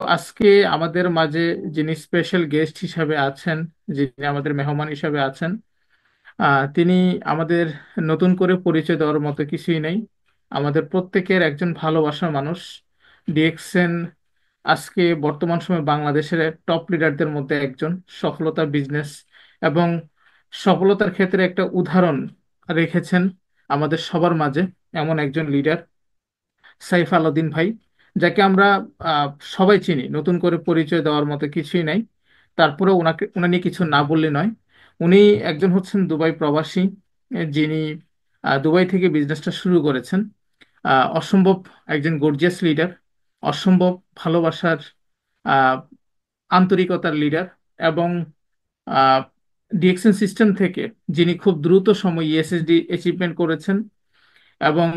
আজকে আমাদের মাঝে যিনি স্পেশাল গেস্ট হিসাবে আছেন, যিনি আমাদের মেহমান হিসাবে আছেন, তিনি আমাদের নতুন করে পরিচয় দেওয়ার মতো কিছুই নেই। আমাদের প্রত্যেকের একজন ভালোবাসার মানুষ। ডিএক্সএন আজকে বর্তমান সময়ে বাংলাদেশের টপ লিডারদের মধ্যে একজন। সফলতা বিজনেস এবং সফলতার ক্ষেত্রে একটা উদাহরণ রেখেছেন আমাদের সবার মাঝে। এমন একজন লিডার সাইফ আলাউদ্দিন ভাই, যাকে আমরা আহ, সবাই চিনি। নতুন করে পরিচয় দেওয়ার মতো কিছুই নাই। তারপরে ওনা নিয়ে কিছু না বললে নয়। উনি একজন হচ্ছেন দুবাই প্রবাসী, যিনি দুবাই থেকে বিজনেসটা শুরু করেছেন। অসম্ভব একজন গর্জিয়াস লিডার, অসম্ভব ভালোবাসার, আহ, আন্তরিকতার লিডার। এবং ডিএক্সএন সিস্টেম থেকে যিনি খুব দ্রুত সময় ইএসএসডি অ্যাচিভমেন্ট করেছেন। এবং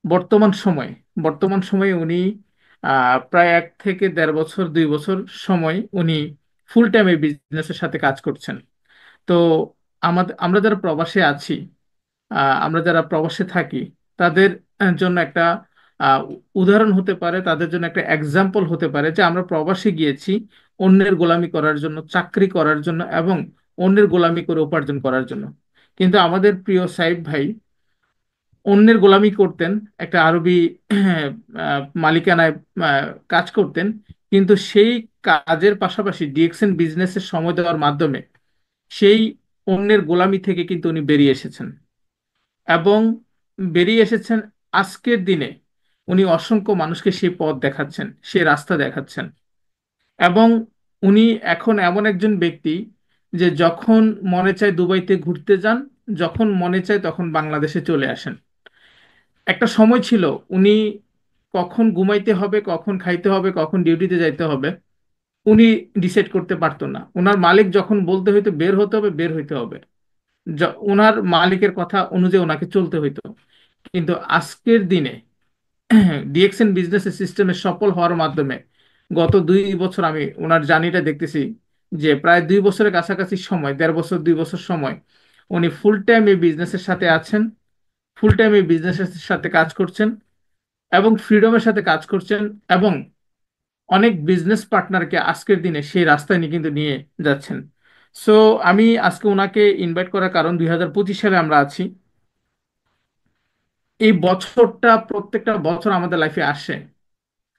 বর্তমান সময় বর্তমান সময়ে উনি প্রায় 1 থেকে দেড় বছর 2 বছর সময় উনি ফুল টাইম এই বিজনেসের সাথে কাজ করছেন। তো আমরা যারা প্রবাসে আছি, আমরা যারা প্রবাসে থাকি, তাদের জন্য একটা উদাহরণ হতে পারে, তাদের জন্য একটা এক্সাম্পল হতে পারে যে আমরা প্রবাসে গিয়েছি অন্যের গোলামি করার জন্য, চাকরি করার জন্য এবং অন্যের গোলামি করে উপার্জন করার জন্য। কিন্তু আমাদের প্রিয় সাইদ ভাই অন্যের গোলামি করতেন, একটা আরবি মালিকানায় কাজ করতেন। কিন্তু সেই কাজের পাশাপাশি ডিএক্সএন বিজনেসের সময় দেওয়ার মাধ্যমে সেই অন্যের গোলামি থেকে কিন্তু উনি বেরিয়ে এসেছেন। এবং বেরিয়ে এসেছেন আজকের দিনে উনি অসংখ্য মানুষকে সেই পথ দেখাচ্ছেন, সেই রাস্তা দেখাচ্ছেন। এবং উনি এখন এমন একজন ব্যক্তি যে যখন মনে চায় দুবাইতে ঘুরতে যান, যখন মনে চায় তখন বাংলাদেশে চলে আসেন। একটা সময় ছিল উনি কখন ঘুমাইতে হবে, কখন খাইতে হবে, কখন ডিউটিতে যাইতে হবে উনি ডিসাইড করতে পারতো না। ওনার মালিক যখন বলতে হইতো বের হতে হবে, বের হইতে হবে। ওনার মালিকের কথা অনুযায়ী ওনাকে চলতে হইতো। কিন্তু আজকের দিনে ডিএক্সএন বিজনেস সিস্টেমে সফল হওয়ার মাধ্যমে গত 2 বছর আমি ওনার জার্নিটা দেখতেছি যে প্রায় 2 বছরের কাছাকাছি সময়, 1.5 বছর 2 বছর সময় উনি ফুল টাইম এই বিজনেসের সাথে আছেন, ফুল টাইম এই বিজনেসের সাথে কাজ করছেন এবং ফ্রিডমের সাথে কাজ করছেন। এবং অনেক বিজনেস পার্টনারকে আজকের দিনে সেই রাস্তায় নিয়ে কিন্তু নিয়ে যাচ্ছেন। সো আমি আজকে ওনাকে ইনভাইট করার কারণ, 2025 সালে আমরা আছি। এই বছরটা প্রত্যেকটা বছর আমাদের লাইফে আসে,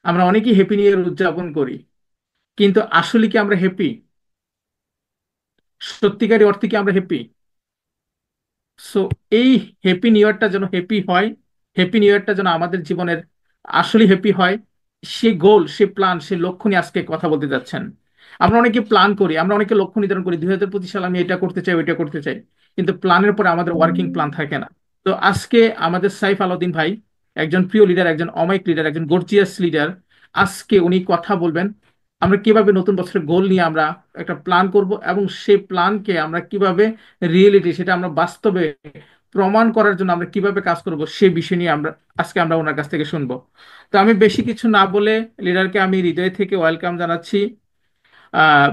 আমরা অনেকেই হ্যাপি নিউ ইয়ার উদযাপন করি। কিন্তু আসলে কি আমরা হ্যাপি? সত্যিকারী অর্থে কি আমরা হ্যাপি? সো এই হ্যাপি নিউ ইয়ারটা যেন হ্যাপি হয়, হ্যাপি নিউ ইয়ারটা যেন আমাদের জীবনের আসলে হ্যাপি হয়, সে গোল, সে প্ল্যান, সে লক্ষ্য নিয়ে আজকে কথা বলতে যাচ্ছেন। আমরা অনেকে প্ল্যান করি, আমরা অনেকে লক্ষ্য নির্ধারণ করি, 2025 সালে আমি এটা করতে চাই, ওইটা করতে চাই। কিন্তু প্ল্যানের পরে আমাদের ওয়ার্কিং প্ল্যান থাকে না। তো আজকে আমাদের সাইফ আলাউদ্দিন ভাই একজন প্রিয় লিডার, একজন অমায়িক লিডার, একজন গর্জিয়াস লিডার। আজকে উনি কথা বলবেন আমরা কিভাবে নতুন বছরের গোল নিয়ে আমরা একটা প্ল্যান করব এবং সেই প্ল্যানকে আমরা কিভাবে রিয়েলিটি, সেটা আমরা বাস্তবে প্রমাণ করার জন্য আমরা কিভাবে কাজ করব সে বিষয় নিয়ে আমরা ওনার কাছ থেকে শুনবো। তো আমি বেশি কিছু না বলে লিডারকে আমি হৃদয় থেকে ওয়েলকাম জানাচ্ছি। আহ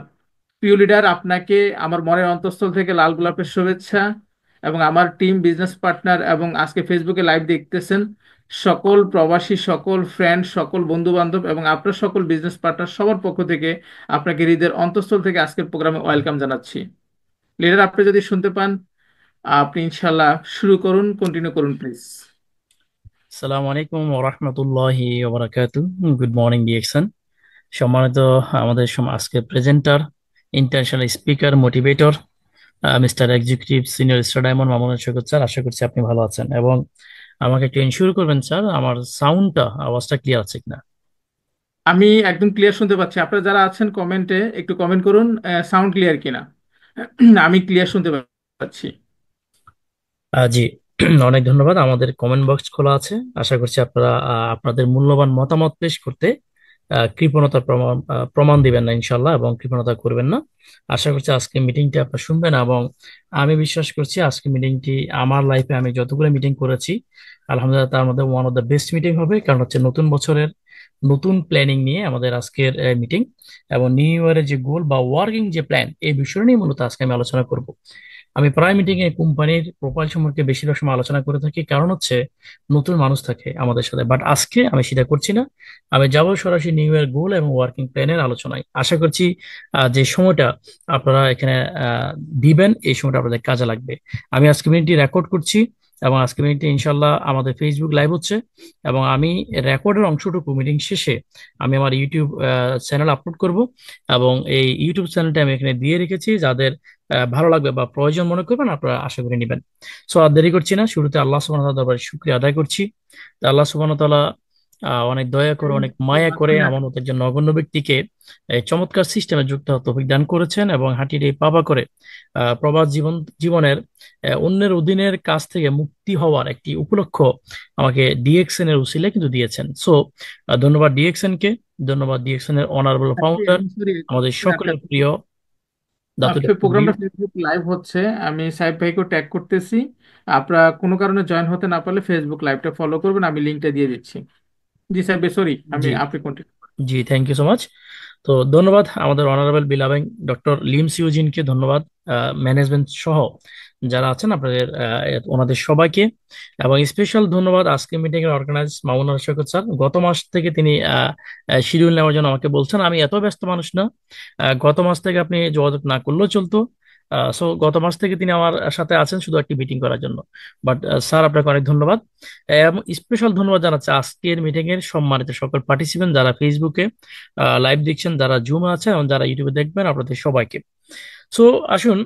প্রিয় লিডার, আপনাকে আমার মনের অন্তঃস্থল থেকে লাল গোলাপের শুভেচ্ছা। এবং আমার টিম, বিজনেস পার্টনার এবং আজকে ফেসবুকে লাইভ দেখতেছেন সকল প্রবাসী, সকল ফ্রেন্ড, সকল বন্ধু বান্ধব এবং আপনার সকল বিজনেস পার্টনার সবার পক্ষ থেকে আপনাকে হৃদয়ের অন্তঃস্থল থেকে আজকের প্রোগ্রামে ওয়েলকাম জানাচ্ছি। লিডার, আপনি যদি শুনতে পান, আপনি ইনশাল্লাহ শুরু করুন, কন্টিনিউ করুন প্লিজ। আসসালামু আলাইকুম ওরহমতুল্লাহি ওবরাকাতু। গুড মর্নিং ডিএকশন। সম্মানিত আমাদের আজকে presenter, international speaker, motivator, mister executive senior star diamond Mamunul Saikat sir, আশা করছি আপনি ভালো আছেন এবং আমাকে একটু ইনশিওর করবেন স্যার আমার সাউন্ডটা, আওয়াজটা ক্লিয়ার আছে কিনা। আমি একদম ক্লিয়ার শুনতে পাচ্ছি। আপনারা যারা আছেন কমেন্টে একটু কমেন্ট করুন সাউন্ড ক্লিয়ার কিনা। আমি ক্লিয়ার শুনতে পাচ্ছি। জি। অনেক ধন্যবাদ। আমাদের কমেন্ট বক্স খোলা আছে। আশা করছি আপনারা আপনাদের মূল্যবান মতামত পেশ করতে কৃপণতার প্রমাণ দিবেন না ইনশাল্লাহ, এবং কৃপণতা করবেন না। আশা করছি আজকে মিটিংটি আপনারা শুনবেন, এবং আমি বিশ্বাস করছি আজকে মিটিংটি আমার লাইফে আমি যতগুলো মিটিং করেছি আলহামদুলিল্লাহ তার মধ্যে one of the best meeting হবে। কারণ হচ্ছে নতুন বছরের নতুন প্ল্যানিং নিয়ে আমাদের আজকের মিটিং, এবং নিউ ইয়ারের যে গোল বা ওয়ার্কিং যে প্ল্যান, এই বিষয় নিয়ে মূলত আজকে আমি আলোচনা করব। আমি প্রায় মিটিং এ কোম্পানির প্রোফাইল সম্পর্কে বেশিরভাগ সময় আলোচনা করে থাকি, কারণ হচ্ছে নতুন মানুষ থাকে আমাদের সাথে। বাট আজকে আমি সেটা করছি না, আমি যাব সরাসরি নিউ ইয়ার গোল এবং ওয়ার্কিং প্ল্যানের আলোচনায়। আশা করছি যে সময়টা আপনারা এখানে দিবেন, এই সময়টা আপনাদের কাজে লাগবে। আমি আজকে মিনিটটি রেকর্ড করছি, এবং আজকে মিনিটটি ইনশাল্লাহ আমাদের ফেসবুক লাইভ হচ্ছে, এবং আমি রেকর্ডের অংশটুকু মিটিং শেষে আমি আমার ইউটিউব চ্যানেল আপলোড করব। এবং এই ইউটিউব চ্যানেলটা আমি এখানে দিয়ে রেখেছি, যাদের ভালো লাগবে বা প্রয়োজন মনে করবেন আপনারা আশা করে নেবেন। সো আর দেরি করছি না, শুরুতে আল্লাহ সুবহানাহু ওয়া তাআলার দরবারে শুকরিয়া আদায় করছি। তো আল্লাহ সুবহানাহু ওয়া তাআলা অনেক দয়া করে, অনেক মায়া করে আমার মতো একজন নগণ্য ব্যক্তিকে এই চমৎকার সিস্টেমে যুক্ত হওয়ার তৌফিক দান করেছেন, এবং হাঁটির এই পাপা করে প্রবাস জীবনের অন্যের অধীনের কাছ থেকে মুক্তি হওয়ার একটি উপলক্ষ আমাকে ডিএক্সএন এর উসিলে কিন্তু দিয়েছেন। সো ধন্যবাদ ডিএক্সএন কে, ধন্যবাদ ডিএক্সএন এর অনারেবল ফাউন্ডার, সরি, আমাদের একটা সকলের প্রিয় দাতুল। প্রোগ্রামটা ফেসবুক লাইভ হচ্ছে, আমি সাইব ভাইকে ট্যাগ করতেছি। আপনারা কোনো কারণে জয়েন হতে না পারলে ফেসবুক লাইভটা ফলো করবেন, আমি লিঙ্কটা দিয়ে দিচ্ছি। জি সাইব ভাই, সরি, জি, আপনি কন্টিনিউ। জি, থ্যাংক ইউ সো মাচ। তো ধন্যবাদ আমাদের অনারেবল বিলাবেন ডক্টর লিম সিউজিনকে, ধন্যবাদ ম্যানেজমেন্ট সহ যারা আছেন আপনাদের, ওনাদের সবাইকে। এবং স্পেশাল ধন্যবাদ আজকে মিটিং এর অর্গানাইজ মামুন শওকত স্যার। গত মাস থেকে তিনি শিডিউল নেওয়ার জন্য আমাকে বলছেন, আমি এত ব্যস্ত মানুষ না, গত মাস থেকে আপনি যোগাযোগ না করলেও চলতো। সো গত মাস থেকে তিনি আমার সাথে আছেন শুধু একটি মিটিং করার জন্য। বাট স্যার, আপনাকে অনেক ধন্যবাদ। এবং স্পেশাল ধন্যবাদ জানাচ্ছি আজকের মিটিং এর সম্মানিত সকল পার্টিসিপেন্ট, যারা ফেসবুকে লাইভ দেখছেন, যারা জুমে আছেন, এবং যারা ইউটিউবে দেখবেন, আপনাদের সবাইকে। সো আসুন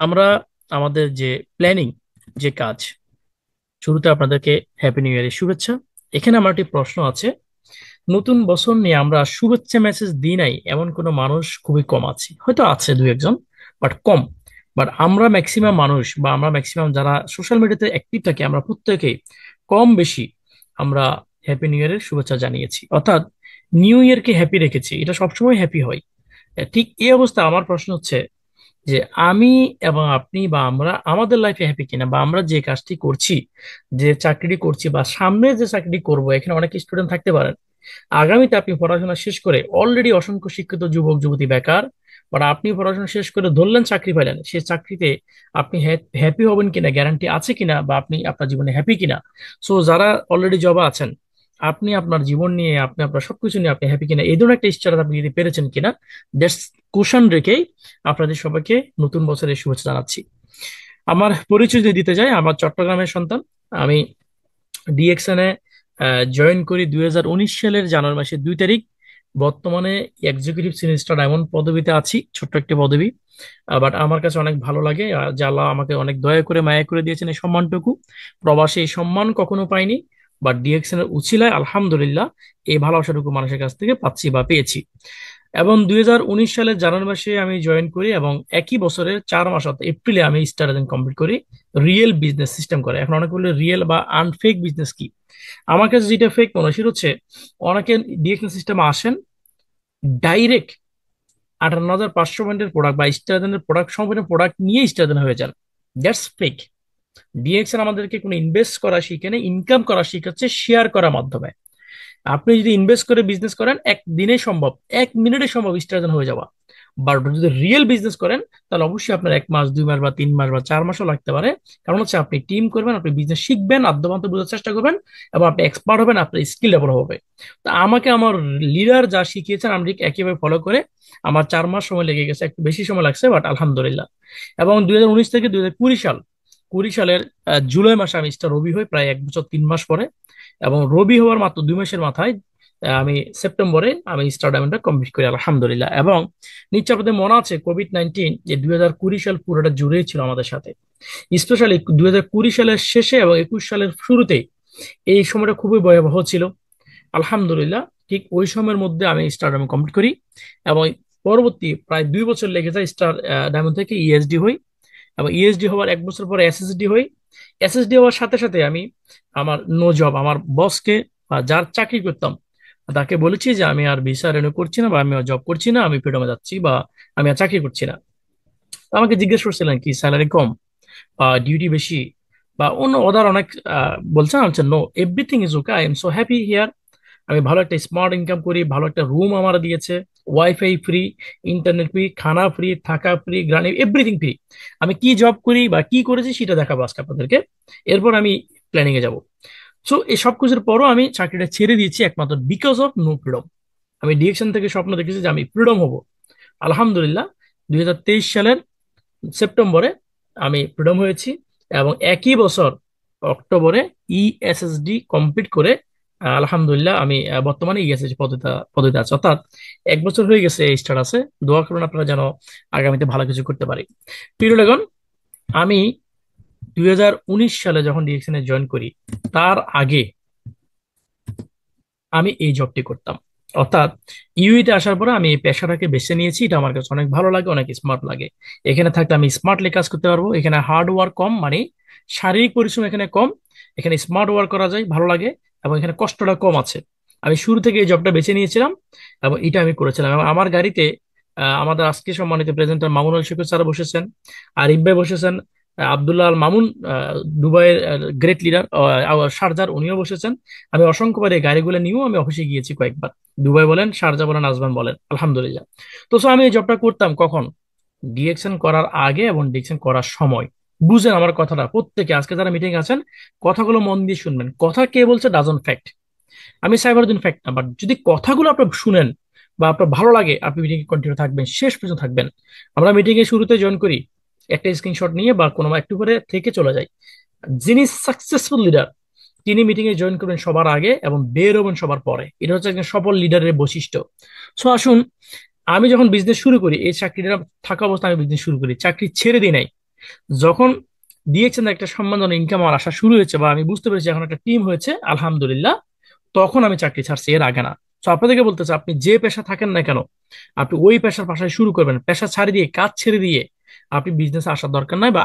আমরা আমাদের যে প্ল্যানিং, যে কাজ, শুরুতে আপনাদেরকে হ্যাপি নিউ ইয়ারের শুভেচ্ছা। এখানে আমার একটি প্রশ্ন আছে, নতুন বছর নিয়ে আমরা শুভেচ্ছা মেসেজ দিই নাই এমন কোনো মানুষ খুবই কম আছে, হয়তো আছে দুই একজন, বাট কম। বাট আমরা ম্যাক্সিমাম মানুষ, বা আমরা ম্যাক্সিমাম যারা সোশ্যাল মিডিয়াতে অ্যাক্টিভ থাকি, আমরা প্রত্যেকেই কম বেশি আমরা হ্যাপি নিউ ইয়ারের শুভেচ্ছা জানিয়েছি, অর্থাৎ নিউ ইয়ারকে হ্যাপি রেখেছি, এটা সবসময় হ্যাপি হয়। ঠিক এই অবস্থা আমার প্রশ্ন হচ্ছে যে আমি এবং আপনি বা আমরা আমাদের লাইফে হ্যাপি কিনা, বা আমরা যে কাজটি করছি, যে চাকরিটি করছি, বা সামনে যে চাকরিটি করব, এখানে অনেক স্টুডেন্ট থাকতে পারেন আগামীতে আপনি পড়াশোনা শেষ করে অলরেডি অসংখ্য শিক্ষিত যুবক যুবতী বেকার, বাট আপনি পড়াশোনা শেষ করে ধরলেন চাকরি পাইলেন, সেই চাকরিতে আপনি হ্যাপি হবেন কিনা, গ্যারান্টি আছে কিনা, বা আপনি আপনার জীবনে হ্যাপি কিনা। সো যারা অলরেডি জবে আছেন, আপনি আপনার জীবন নিয়ে, আপনি আপনার সবকিছু নিয়ে আপনি হ্যাপি কিনা, এই ধরনের একটা ইচ্ছা আপনি দিতে পেরেছেন কিনা, দ্যাটস কোশ্চেন রেখেই আপনাদের সবাইকে নতুন বছরের শুভেচ্ছা জানাচ্ছি। আমার পরিচয় যদি দিতে যাই, আমার চট্টগ্রামের সন্তান। আমি ডিএক্সএন এ জয়েন করি 2019 সালের জানুয়ারি মাসের 2 তারিখ। বর্তমানে এক্সিকিউটিভ সিনিয়র স্টার ডায়মন্ড পদবিতে আছি, ছোট্ট একটি পদবি। বাট আমার কাছে অনেক ভালো লাগে, যে আল্লাহ আমাকে অনেক দয়া করে মায়া করে দিয়েছেন এই সম্মানটুকু। প্রবাসে এই সম্মান কখনো পাইনি, বাট ডিএক্সএন এর উছিলায় আলহামদুলিল্লাহ এই ভালোবাসাটুকু মানুষের কাছ থেকে পাচ্ছি বা পেয়েছি। এবং 2019 সালের জানুয়ারি মাসে আমি জয়েন করি, এবং একই বছরের 4 মাস অর্থাৎ এপ্রিলে আমি স্টার এজেন্ট কমপ্লিট করি রিয়েল বিজনেস সিস্টেম করে। এখন অনেকে বললে রিয়েল বা আনফেক বিজনেস কি, আমার কাছে যেটা ফেক মনে হয় সেটা হচ্ছে, অনেকে ডিএক্সএন সিস্টেমে আসেন ডাইরেক্ট 58,500 পয়েন্টের প্রোডাক্ট বা স্টার প্রোডাক্ট, সম্পূর্ণ প্রোডাক্ট নিয়ে স্টার হয়ে যান। That's fake. ডিএক্সএন আমাদেরকে কোনো ইনভেস্ট করা শিখে নেই, ইনকাম করা শিখাচ্ছে শেয়ার করার মাধ্যমে। আপনি যদি ইনভেস্ট করে বিজনেস করেন, একদিনে সম্ভব, 1 মিনিটে সম্ভব স্টার হয়ে যাওয়া। বাট যদি রিয়েল বিজনেস করেন, তাহলে অবশ্যই আপনার 1 মাস, 2 মাস বা 3 মাস বা 4 মাসও লাগতে পারে। কারণ হচ্ছে আপনি টিম করবেন, আপনি বিজনেস শিখবেন, আদ্যপান্ত বোঝার চেষ্টা করবেন, এবং আপনি এক্সপার্ট হবেন, আপনার স্কিল ডেভেলপ হবে। তো আমাকে আমার লিডার যা শিখিয়েছেন আমি ঠিক একইভাবে ফলো করে আমার 4 মাস সময় লেগে গেছে, একটু বেশি সময় লাগছে, বাট আলহামদুলিল্লাহ। এবং 2019 থেকে 2020 সালের জুলাই মাসে আমি স্টার রবি হই, প্রায় 1 বছর 3 মাস পরে। এবং রবি হওয়ার মাত্র 2 মাসের মাথায় আমি সেপ্টেম্বরে আমি স্টার ডায়মন্ডটা কমপ্লিট করি আলহামদুলিল্লাহ। এবং নিশ্চয় আপনাদের মনে আছে কোভিড-19 যে 2020 সাল পুরোটা জুড়েই ছিল আমাদের সাথে, স্পেশালি 2020 সালের শেষে এবং 21 সালের শুরুতেই এই সময়টা খুবই ভয়াবহ ছিল। আলহামদুলিল্লাহ ঠিক ওই সময়ের মধ্যে আমি স্টার ডায়মন্ড কমপ্লিট করি, এবং পরবর্তী প্রায় 2 বছর লেগে যায় স্টার ডায়মন্ড থেকে ইএসডি হই, এবং ইএসডি হওয়ার 1 বছর পরে এসএসডি হই। এসএসডি হওয়ার সাথে সাথে আমি আমার নো জব, আমার বসকে, যার চাকরি করতাম, তাকে বলেছি যে আমি আর ভিসা রিনিউ করছি না, বা আমি আর জব করছি না, আমি ফ্রিডমে যাচ্ছি, বা আমি আর চাকরি করছি না। তো আমাকে জিজ্ঞেস করছিলেন কি স্যালারি কম, বা ডিউটি বেশি, বা অন্য ওদার অনেক বলছেন। আমি no, everything is okay, I am so happy here. আমি ভালো একটা স্মার্ট ইনকাম করি, ভালো একটা রুম আমার দিয়েছে, ওয়াইফাই ফ্রি, ইন্টারনেট ফ্রি, খানা ফ্রি, থাকা ফ্রি, গ্রানি, এভরিথিং ফ্রি। আমি কি জব করি বা কি করেছি সেটা দেখাবো আজকে আপনাদেরকে। এরপর আমি প্ল্যানিং এ যাব। সো এই সব কিছুর পরও আমি চাকরিটা ছেড়ে দিয়েছি একমাত্র বিকজ অফ নো ফ্রিডম। আমি ডিরেকশন থেকে স্বপ্ন দেখেছি যে আমি ফ্রিডম হব। আলহামদুলিল্লাহ 2023 সালের সেপ্টেম্বরে আমি ফ্রিডম হয়েছি, এবং একই বছর অক্টোবরে ইএসএসডি কমপ্লিট করে আলহামদুলিল্লাহ আমি বর্তমানে ইএসএসডি পদবিতে আছি। অর্থাৎ 1 বছর হয়ে গেছে এই স্ট্যাটাসে। দোয়া করুন আপনারা যেন আগামীতে ভালো কিছু করতে পারি। প্রিয় লেগন, আমি 2019 সালে যখন ডিরেকশনে জয়েন করি, তার আগে আমি এই জবটি করতাম। অর্থাৎ ইউইতে আসার পরে আমি এই পেশাটাকে বেছে নিয়েছি। এটা আমার কাছে অনেক ভালো লাগে, অনেক স্মার্ট লাগে। এখানে থাকলে আমি স্মার্টলি কাজ করতে পারবো। এখানে হার্ড ওয়ার্ক কম, মানে শারীরিক পরিশ্রম এখানে কম। এখানে স্মার্ট ওয়ার্ক করা যায়, ভালো লাগে, এবং এখানে কষ্টটা কম আছে। আমি শুরু থেকে এই জবটা বেছে নিয়েছিলাম এবং এটা আমি করেছিলাম। এবং আমার গাড়িতে আমাদের আজকে সম্মানিত প্রেজেন্টার মামুনুল শফিক স্যার বসেছেন, আরিফ ভাই বসেছেন, আব্দুল্লাহ আল মামুন, দুবাইয়ের গ্রেট লিডার, শারজার, উনিও বসেছেন। আমি অসংখ্যবার এই গাড়িগুলো নিয়েও আমি অফিসে গিয়েছি কয়েকবার। দুবাই বলেন, শারজা বলেন, আজমান বলেন, আলহামদুলিল্লাহ। তো so আমি এই জবটা করতাম কখন? ডিএকশন করার আগে এবং ডিএকশন করার সময়। বুঝেন আমার কথাটা, প্রত্যেকে আজকে যারা মিটিং আছেন কথাগুলো মন দিয়ে শুনবেন। কথা কে বলছে ডাজন ফ্যাক্ট, আমি সাইবারউদ্দিন ফ্যাক্ট না, বাট যদি কথাগুলো আপনি শুনেন বা আপনার ভালো লাগে, আপনি মিটিং এ কন্টিনিউ থাকবেন, শেষ পর্যন্ত থাকবেন। আমরা মিটিং এর শুরুতে জয়েন করি, একটা স্ক্রিনশট নিয়ে বা কোনো একটু করে থেকে চলে যাই। যিনি সাকসেসফুল লিডার, তিনি মিটিং এ জয়েন করবেন সবার আগে এবং বের হবেন সবার পরে। এটা হচ্ছে একজন সফল লিডারের বৈশিষ্ট্য। সো আসুন, আমি যখন বিজনেস শুরু করি, এই চাকরিটা থাকা অবস্থায় আমি বিজনেস শুরু করি, চাকরি ছেড়ে দিই নাই। যখন দিয়েছেন একটা সম্মানজনক ইনকাম আমার আসা শুরু হয়েছে, বা আমি বুঝতে পেরেছি এখন একটা টিম হয়েছে, আলহামদুলিল্লাহ, তখন আমি চাকরি ছাড়ছি, এর আগে না। তো আপনাদেরকে বলতে চাই, আপনি যে পেশা থাকেন না কেন, আপনি ওই পেশার পাশায় শুরু করবেন। পেশা ছাড়ি দিয়ে, কাজ ছেড়ে দিয়ে আপনি বিজনেস আসার দরকার নাই, বা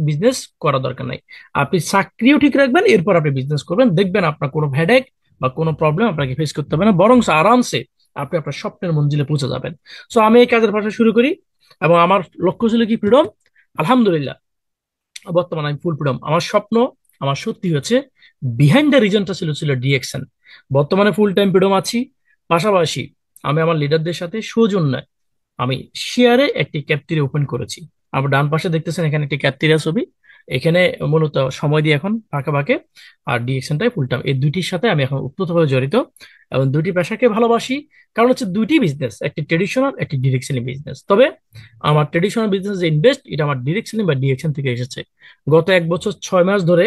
বিজনেস করার দরকার নাই। আপনি চাকরিও ঠিক রাখবেন, এরপর আপনি বিজনেস করবেন, দেখবেন আপনার কোনো হেডেক বা কোনো প্রবলেম আপনাকে ফেস করতে হবে না, বরং আরামসে আপনি আপনার স্বপ্নের মঞ্জিলে পৌঁছে যাবেন। সো আমি এই কাজের পাশে শুরু করি, এবং আমার লক্ষ্য ছিল কি? ফ্রিডম। আলহামদুলিল্লাহ বর্তমানে আমি ফুল ফ্রিডম। আমার স্বপ্ন আমার সত্যি হয়েছে। বিহাইন্ড দ্য রিজনটা ছিল ডিএকশন। বর্তমানে ফুল টাইম ফ্রিডম আছি। পাশাপাশি আমি আমার লিডারদের সাথে সৌজন্যে আমি শেয়ারে একটি ক্যাফেটেরিয়া ওপেন করেছি। আমার ডান পাশে দেখতেছেন এখানে একটি ক্যাফেটেরিয়া ছবি। এখানে মূলত সময় দিয়ে এখন ফাঁকে ফাঁকে, আর ডিএকশনটাই ফুল টাইম, এই দুইটির সাথে আমি এখন ওতপ্রোতভাবে জড়িত, এবং দুটি পেশাকে ভালোবাসি। কারণ হচ্ছে দুইটি বিজনেস, একটি ট্রেডিশনাল, একটি ডিরেকশনাল বিজনেস। তবে আমার ট্রেডিশনাল বিজনেস যে ইনভেস্ট, এটা আমার ডিরেকশনাল বা ডিরেকশন থেকে এসেছে। গত 1 বছর 6 মাস ধরে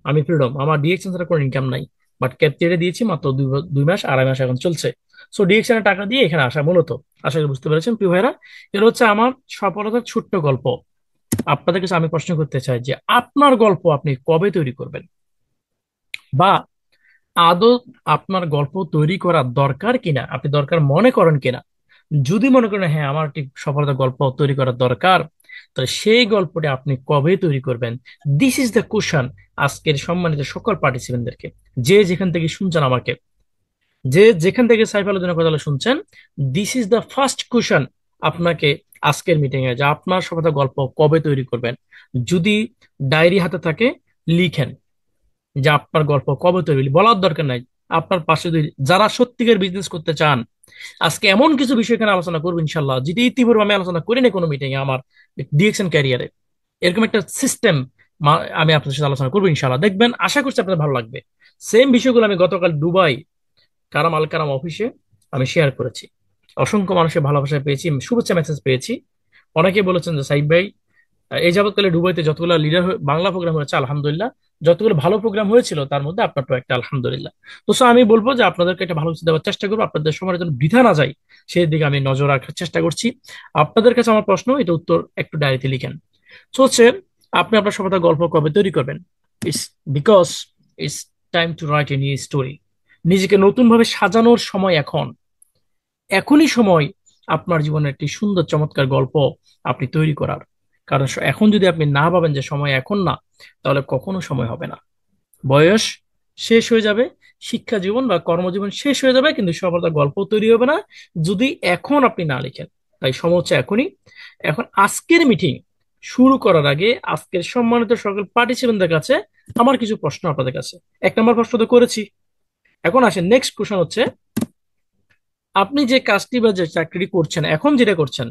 আমি ফ্রিডম, আমার ডিরেকশন ছাড়া কোনো ইনকাম নাই। বাট ক্যাপচারে দিয়েছি মাত্র 2 মাস, 2.5 মাস এখন চলছে। সো ডিরেকশনের টাকা দিয়ে এখানে আসা মূলত। আশা করি বুঝতে পেরেছেন প্রিয় ভাইরা। এটা হচ্ছে আমার সফলতার ছোট্ট গল্প। আপনাদের কাছে আমি প্রশ্ন করতে চাই যে আপনার গল্প আপনি কবে তৈরি করবেন, বা আদৌ আপনার গল্প তৈরি করা দরকার কিনা, আপনি দরকার মনে করেন কিনা? যদি মনে করেন হ্যাঁ আমার ঠিক সফলতার গল্প তৈরি করা দরকার, তাহলে সেই গল্পটা আপনি কবে তৈরি করবেন? দিস ইজ দ্য কোশ্চেন আজকের সম্মানিত সকল পার্টিসিপেন্টদেরকে, যে যেখান থেকে শুনছেন আমাকে, যে যেখান থেকে সাইফ আলোচনা কথা শুনছেন, this is the first question আপনাকে আজকের মিটিং এ, যে আপনার সফলতার গল্প কবে তৈরি করবেন। যদি ডায়েরি হাতে থাকে, লিখেন যে আপনার গল্প কবে তৈরি, বলার দরকার নাই। আপনার পাশে যারা সত্যিকার বিজনেস করতে চান, আজকে এমন কিছু বিষয় এখানে আলোচনা করবো ইনশাল্লাহ, যেটি ইতিপূর্বে আমি আলোচনা করি না কোনো মিটিং এ আমার ডিরেকশন ক্যারিয়ারে। এরকম একটা সিস্টেম আমি আপনাদের সাথে আলোচনা করবো ইনশাল্লাহ, দেখবেন, আশা করছি আপনাদের ভালো লাগবে। সেম বিষয়গুলো আমি গতকাল দুবাই কারাম আল কারাম অফিসে আমি শেয়ার করেছি। অসংখ্য মানুষের ভালোবাসা পেয়েছি, শুভেচ্ছা মেসেজ পেয়েছি। অনেকে বলেছেন যে সাইব ভাই, এই যাবৎকালে দুবাইতে যতগুলো লিডার বাংলা প্রোগ্রাম হয়েছে আলহামদুলিল্লাহ, যতগুলো ভালো প্রোগ্রাম হয়েছিল তার মধ্যে আপনারটা একটা আলহামদুলিল্লাহ। তো so আমি বলবো যে আপনাদেরকে একটা ভালো কিছু দেওয়ার চেষ্টা করবো, আপনাদের সময়ের জন্য বৃথা না যায় সেই দিকে আমি নজর রাখার চেষ্টা করছি। আপনাদের কাছে আমার প্রশ্ন, এটা উত্তর একটু ডায়েরিতে লিখেন। তো হচ্ছে, আপনি আপনার সফলতার গল্প কবে তৈরি করবেন? It's because it's time to write a new story. নিজেকে নতুন ভাবে সাজানোর সময় এখন। এখনই সময় আপনার জীবনের একটি সুন্দর চমৎকার গল্প আপনি তৈরি করার। কারণ এখন যদি আপনি না ভাবেন যে সময় এখন না, তাহলে কখনো সময় হবে না। বয়স শেষ হয়ে যাবে, শিক্ষা জীবন বা কর্মজীবন শেষ হয়ে যাবে, কিন্তু সফলতার গল্প তৈরি হবে না যদি এখন আপনি না লিখেন। তাই সময় হচ্ছে এখনই। এখন আজকের মিটিং শুরু করার আগে আজকের সম্মানিত সকল পার্টিসিপেন্টদের কাছে আমার কিছু প্রশ্ন আপনাদের কাছে। 1 নম্বর প্রশ্ন তো করেছি, এখন আসেন নেক্সট কোশ্চেন হচ্ছে, আপনি যে কাজটি বা যে চাকরি করছেন, এখন যেটা করছেন,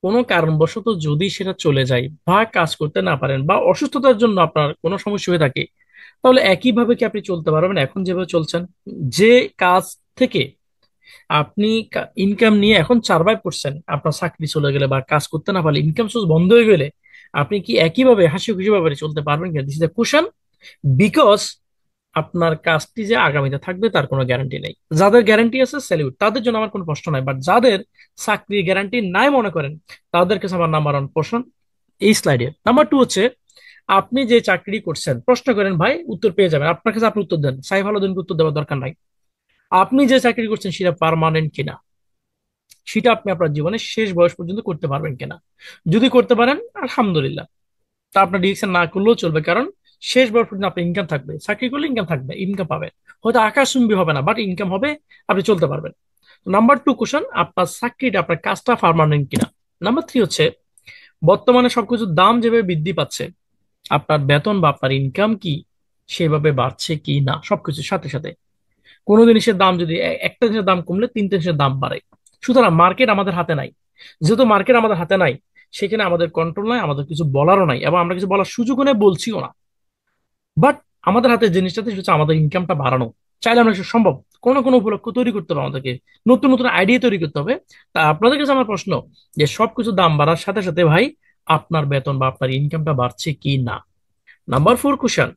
কোনো কারণবশত যদি সেটা চলে যায় বা কাজ করতে না পারেন বা অসুস্থতার জন্য আপনার কোনো সমস্যা হয়ে থাকে, তাহলে একইভাবে কি আপনি চলতে পারবেন এখন যেভাবে চলছেন? যে কাজ থেকে আপনি ইনকাম নিয়ে এখন সার্ভাইভ করছেন, আপনার চাকরি চলে গেলে বা কাজ করতে না পারলে, ইনকাম সোর্স বন্ধ হয়ে গেলে, আপনি কি একইভাবে হাসি খুশি ভাবে চলতে পারবেন কিনা? This is a question. Because আপনার কাজটি যে আগামীতে থাকবে তার কোনো গ্যারান্টি নেই। যাদের গ্যারান্টি আছে স্যালিউট, তাদের জন্য আমার কোনো প্রশ্ন নাই। বাট যাদের চাকরির গ্যারান্টি নাই মনে করেন, তাদের কাছে আমার নাম্বার ওয়ান প্রশ্ন এই স্লাইডে। নাম্বার টু হচ্ছে, আপনি যে চাকরি করছেন, প্রশ্ন করেন ভাই, উত্তর পেয়ে যাবেন। আপনার কাছে আপনি উত্তর দেন, সাইফ আলাদিনকে উত্তর দেওয়ার দরকার নাই। আপনি যে চাকরি করছেন সেটা পার্মানেন্ট কিনা, সেটা আপনি আপনার জীবনের শেষ বয়স পর্যন্ত করতে পারবেন কিনা। যদি করতে পারেন, আলহামদুলিল্লাহ, তা আপনার ডিরেকশন না করলেও চলবে, কারণ শেষ বয়স পর্যন্ত আপনার ইনকাম থাকবে। চাকরি করলে ইনকাম থাকবে, ইনকাম পাবেন, হয়তো আকাশচুম্বী হবে না, বাট ইনকাম হবে, আপনি চলতে পারবেন। নাম্বার টু কোশ্চেন, আপনার চাকরিটা, আপনার কাজটা পার্মানেন্ট কিনা। নাম্বার থ্রি হচ্ছে, বর্তমানে সবকিছুর দাম যেভাবে বৃদ্ধি পাচ্ছে, আপনার বেতন বা আপনার ইনকাম কি সেভাবে বাড়ছে কি না, সবকিছুর সাথে সাথে। কোনো জিনিসের দাম যদি একটা জিনিসের দাম কমলে তিনটে জিনিসের দাম বাড়ে। সুতরাং মার্কেট আমাদের হাতে নাই। যেহেতু মার্কেট আমাদের হাতে নাই, সেখানে আমাদের কন্ট্রোল নাই, আমাদের কিছু বলারও নাই, এবং আমরা কিছু বলার সুযোগও নেই, বলছিও না। বাট আমাদের হাতে জিনিসটাতে হচ্ছে আমাদের ইনকামটা বাড়ানো। চাইলে আমরা সেটা সম্ভব। কোনো কোনো উপলক্ষ তৈরি করতে হবে আমাদেরকে, নতুন নতুন আইডিয়া তৈরি করতে হবে। তা আপনাদের কাছে আমার প্রশ্ন, যে সবকিছু দাম বাড়ার সাথে সাথে ভাই, আপনার বেতন বা আপনার ইনকামটা বাড়ছে কি না। নাম্বার ফোর কোশ্চেন,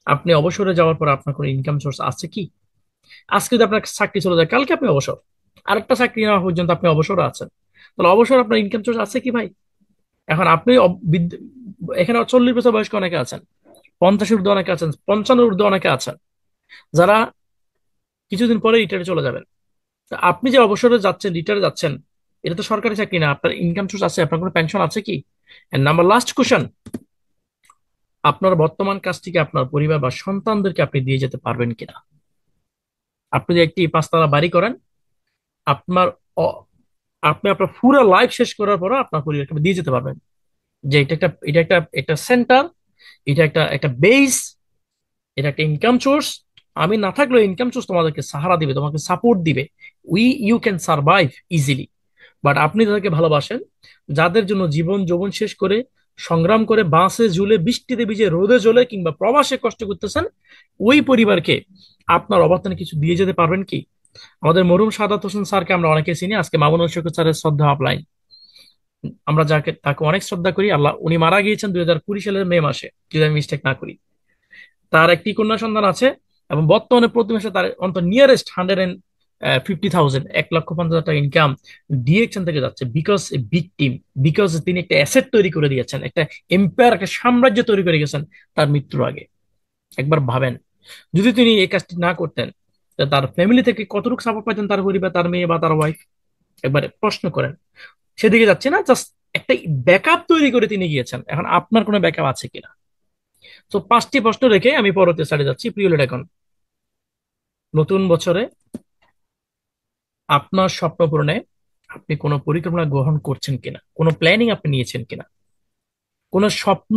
আপনি অবসরে যাওয়ার পর আপনার কোনো ইনকাম সোর্স আছে কি? আজকে যদি আপনার চাকরি চলে যায়, কালকে আপনি অবসর, আরেকটা চাকরি নেওয়া পর্যন্ত আপনি অবসর আছেন, তাহলে অবসর আপনার ইনকাম সোর্স আছে কি ভাই? এখন আপনি এখানে 40 বছর বয়স্ক অনেকে আছেন, 50-এর ঊর্ধ্বে অনেকে আছেন, 55-এর ঊর্ধ্বে অনেকে আছেন, যারা কিছুদিন পরে রিটায়ারে চলে যাবেন। তা আপনি যে অবসরে যাচ্ছেন, রিটায়ারে যাচ্ছেন, এটা তো সরকারি চাকরি না। আপনার ইনকাম সোর্স আছে? আপনার কোনো পেনশন আছে কি? নাম্বার লাস্ট কোশ্চেন, আপনার বর্তমান কাজটিকে আপনার পরিবার বা সন্তানদেরকে আপনি দিয়ে যেতে পারবেন কিনা। আপনি যদি একটি 5 তলা বাড়ি করেন, আপনার অ- আপনি আপনার পুরো লাইফ শেষ করার পর আপনার পরিবারকে আপনি দিয়ে যেতে পারবেন, যে এটা একটা একটা সেন্টার, এটা একটা একটা বেস, এটা একটা ইনকাম সোর্স। আমি না থাকলেও ইনকাম সোর্স তোমাদেরকে সাহারা দিবে, তোমাকে সাপোর্ট দিবে। You can survive easily. But আপনি তাদেরকে ভালোবাসেন, যাদের জন্য জীবন যৌবন শেষ করে সংগ্রাম করে বাসে ঝুলে বৃষ্টিতে ভিজে রোদে জ্বলে কিংবা প্রবাসে কষ্ট করতেছেন, ওই পরিবারকে আপনার অবদানে কিছু দিয়ে যেতে পারবেন কি? আমাদের মরহুম সাদাত হোসেন স্যারকে আমরা অনেকে চিনি, আজকে মামুনুল শওকত স্যারের শ্রদ্ধা আপলাইন। আমরা তাকে অনেক শ্রদ্ধা করি। আল্লাহ, উনি মারা গিয়েছেন 2020 সালের মে মাসে, যদি আমি মিস্টেক না করি। তার একটি কন্যা সন্তান আছে, এবং বর্তমানে প্রতি মাসে তার অন্তত নিয়ারেস্ট 150,000, 1,50,000 টাকা ইনকাম ডিরেকশন থেকে যাচ্ছে। Because a big team, because তিনি একটা অ্যাসেট তৈরি করে দিয়েছেন, একটা এম্পায়ার, একটা সাম্রাজ্য তৈরি করে গেছেন তার মৃত্যুর আগে। একবার ভাবেন, যদি তিনি এই কাজটি না করতেন, তাহলে তার ফ্যামিলি থেকে কতটুকু সাপোর্ট পাইতেন, তার পরিবার, তার মেয়ে বা তার ওয়াইফ। একবারে প্রশ্ন করেন। সেদিকে যাচ্ছে না, জাস্ট একটা ব্যাকআপ তৈরি করে তিনি গিয়েছেন। এখন আপনার কোনো ব্যাকআপ আছে কিনা? তো 5টি প্রশ্ন রেখে আমি পরবর্তী সাইডে যাচ্ছি। প্রিয় এখন, নতুন বছরে আপনার স্বপ্ন পূরণে আপনি কোনো পরিকল্পনা গ্রহণ করছেন কিনা, কোনো প্ল্যানিং আপনি নিয়েছেন কিনা, কোনো স্বপ্ন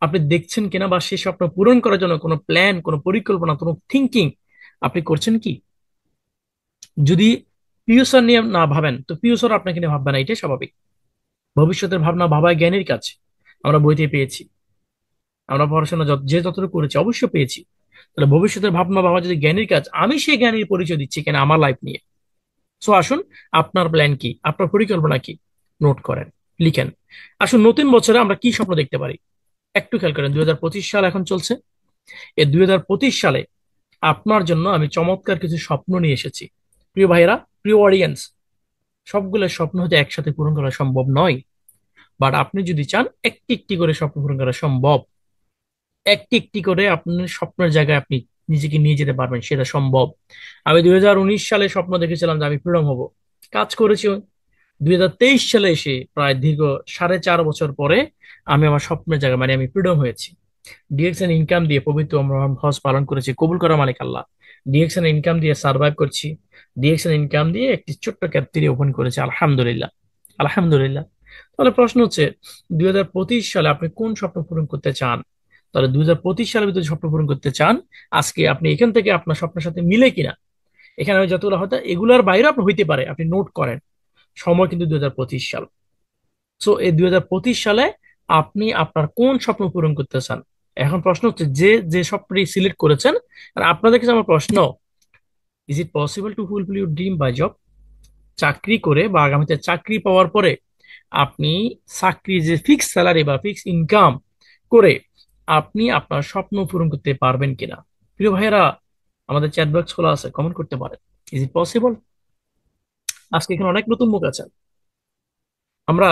আপনি দেখছেন কিনা, বা সেই স্বপ্ন পূরণ করার জন্য কোনো প্ল্যান, কোনো পরিকল্পনা, কোনো থিঙ্কিং আপনি করছেন কি? যদি ফিউচার নিয়ে না ভাবেন, তো ফিউচার আপনাকে নিয়ে ভাববে না, এটাই স্বাভাবিক। ভবিষ্যতের ভাবনা ভাবাই জ্ঞানের কাজ, আমরা বইতে পেয়েছি। আমরা পড়াশোনা যে যতটুকু করেছি অবশ্যই পেয়েছি। তাহলে ভবিষ্যতের ভাবনা ভাবা যদি জ্ঞানের কাজ, আমি সেই জ্ঞানের পরিচয় দিচ্ছি কেন আমার লাইফ নিয়ে। সো আসুন, আপনার প্ল্যান কি, আপনার পরিকল্পনা কি, নোট করেন, লিখেন। আসুন, নতুন বছরে আমরা কি স্বপ্ন দেখতে পারি একটু খেয়াল করেন। 2025 সাল এখন চলছে। এই 2025 সালে আপনার জন্য আমি চমৎকার কিছু স্বপ্ন নিয়ে এসেছি। প্রিয় ভাইয়েরা, প্রিয় অডিয়েন্স, সবগুলো স্বপ্ন হয়তো একসাথে পূরণ করা সম্ভব নয়, বাট আপনি যদি চান, একটি একটি করে স্বপ্ন পূরণ করা সম্ভব। একটি একটি করে আপনার স্বপ্নের জায়গায় আপনি নিজেকে নিয়ে যেতে পারবেন, সেটা সম্ভব। আমি 2019 সালে স্বপ্ন দেখেছিলাম যে আমি ফ্রিডম হব, কাজ করেছি। 2023 সালে এসে প্রায় দীর্ঘ 4.5 বছর পরে আমি আমার স্বপ্নের জায়গা, মানে আমি ফ্রিডম হয়েছি। ডিএক্সএন ইনকাম দিয়ে পবিত্র আমরা হজ পালন করেছি, কবুল করা মালিক আল্লাহ। ডিএক্সএন ইনকাম দিয়ে সার্ভাইভ করছি। ডিএক্সএন ইনকাম দিয়ে একটি ছোট্ট ক্যাফেটেরিয়া ওপেন করেছি, আলহামদুলিল্লাহ। আলহামদুলিল্লাহ। তাহলে প্রশ্ন হচ্ছে, 2025 সালে আপনি কোন স্বপ্ন পূরণ করতে চান? তাহলে 2025 সালের ভিতরে স্বপ্ন পূরণ করতে চান, আজকে আপনি এখান থেকে আপনার স্বপ্নের সাথে মিলে কিনা এখানে যতগুলো হয়তো এগুলোর বাইরে আপনি হইতে পারে, আপনি নোট করেন। সময় কিন্তু 2025 সাল। সো এই 2025 সালে আপনি আপনার কোন স্বপ্ন পূরণ করতে চান? এখন প্রশ্ন হচ্ছে, যে যে স্বপ্নটি সিলেক্ট করেছেন, আর আপনাদের কাছে আমার প্রশ্ন, is it possible to fulfil your dream by job? চাকরি করে বা আগামীতে চাকরি পাওয়ার পরে আপনি চাকরি যে ফিক্স স্যালারি বা ফিক্স ইনকাম করে আপনি আপনার স্বপ্ন পূরণ করতে পারবেন কিনা? প্রিয় ভাইয়েরা, আমাদের চ্যাট বক্স খোলা আছে, কমেন্ট করতে পারেন। Is it possible? আজকে এখানে অনেক নতুন মুখ আছে। আমরা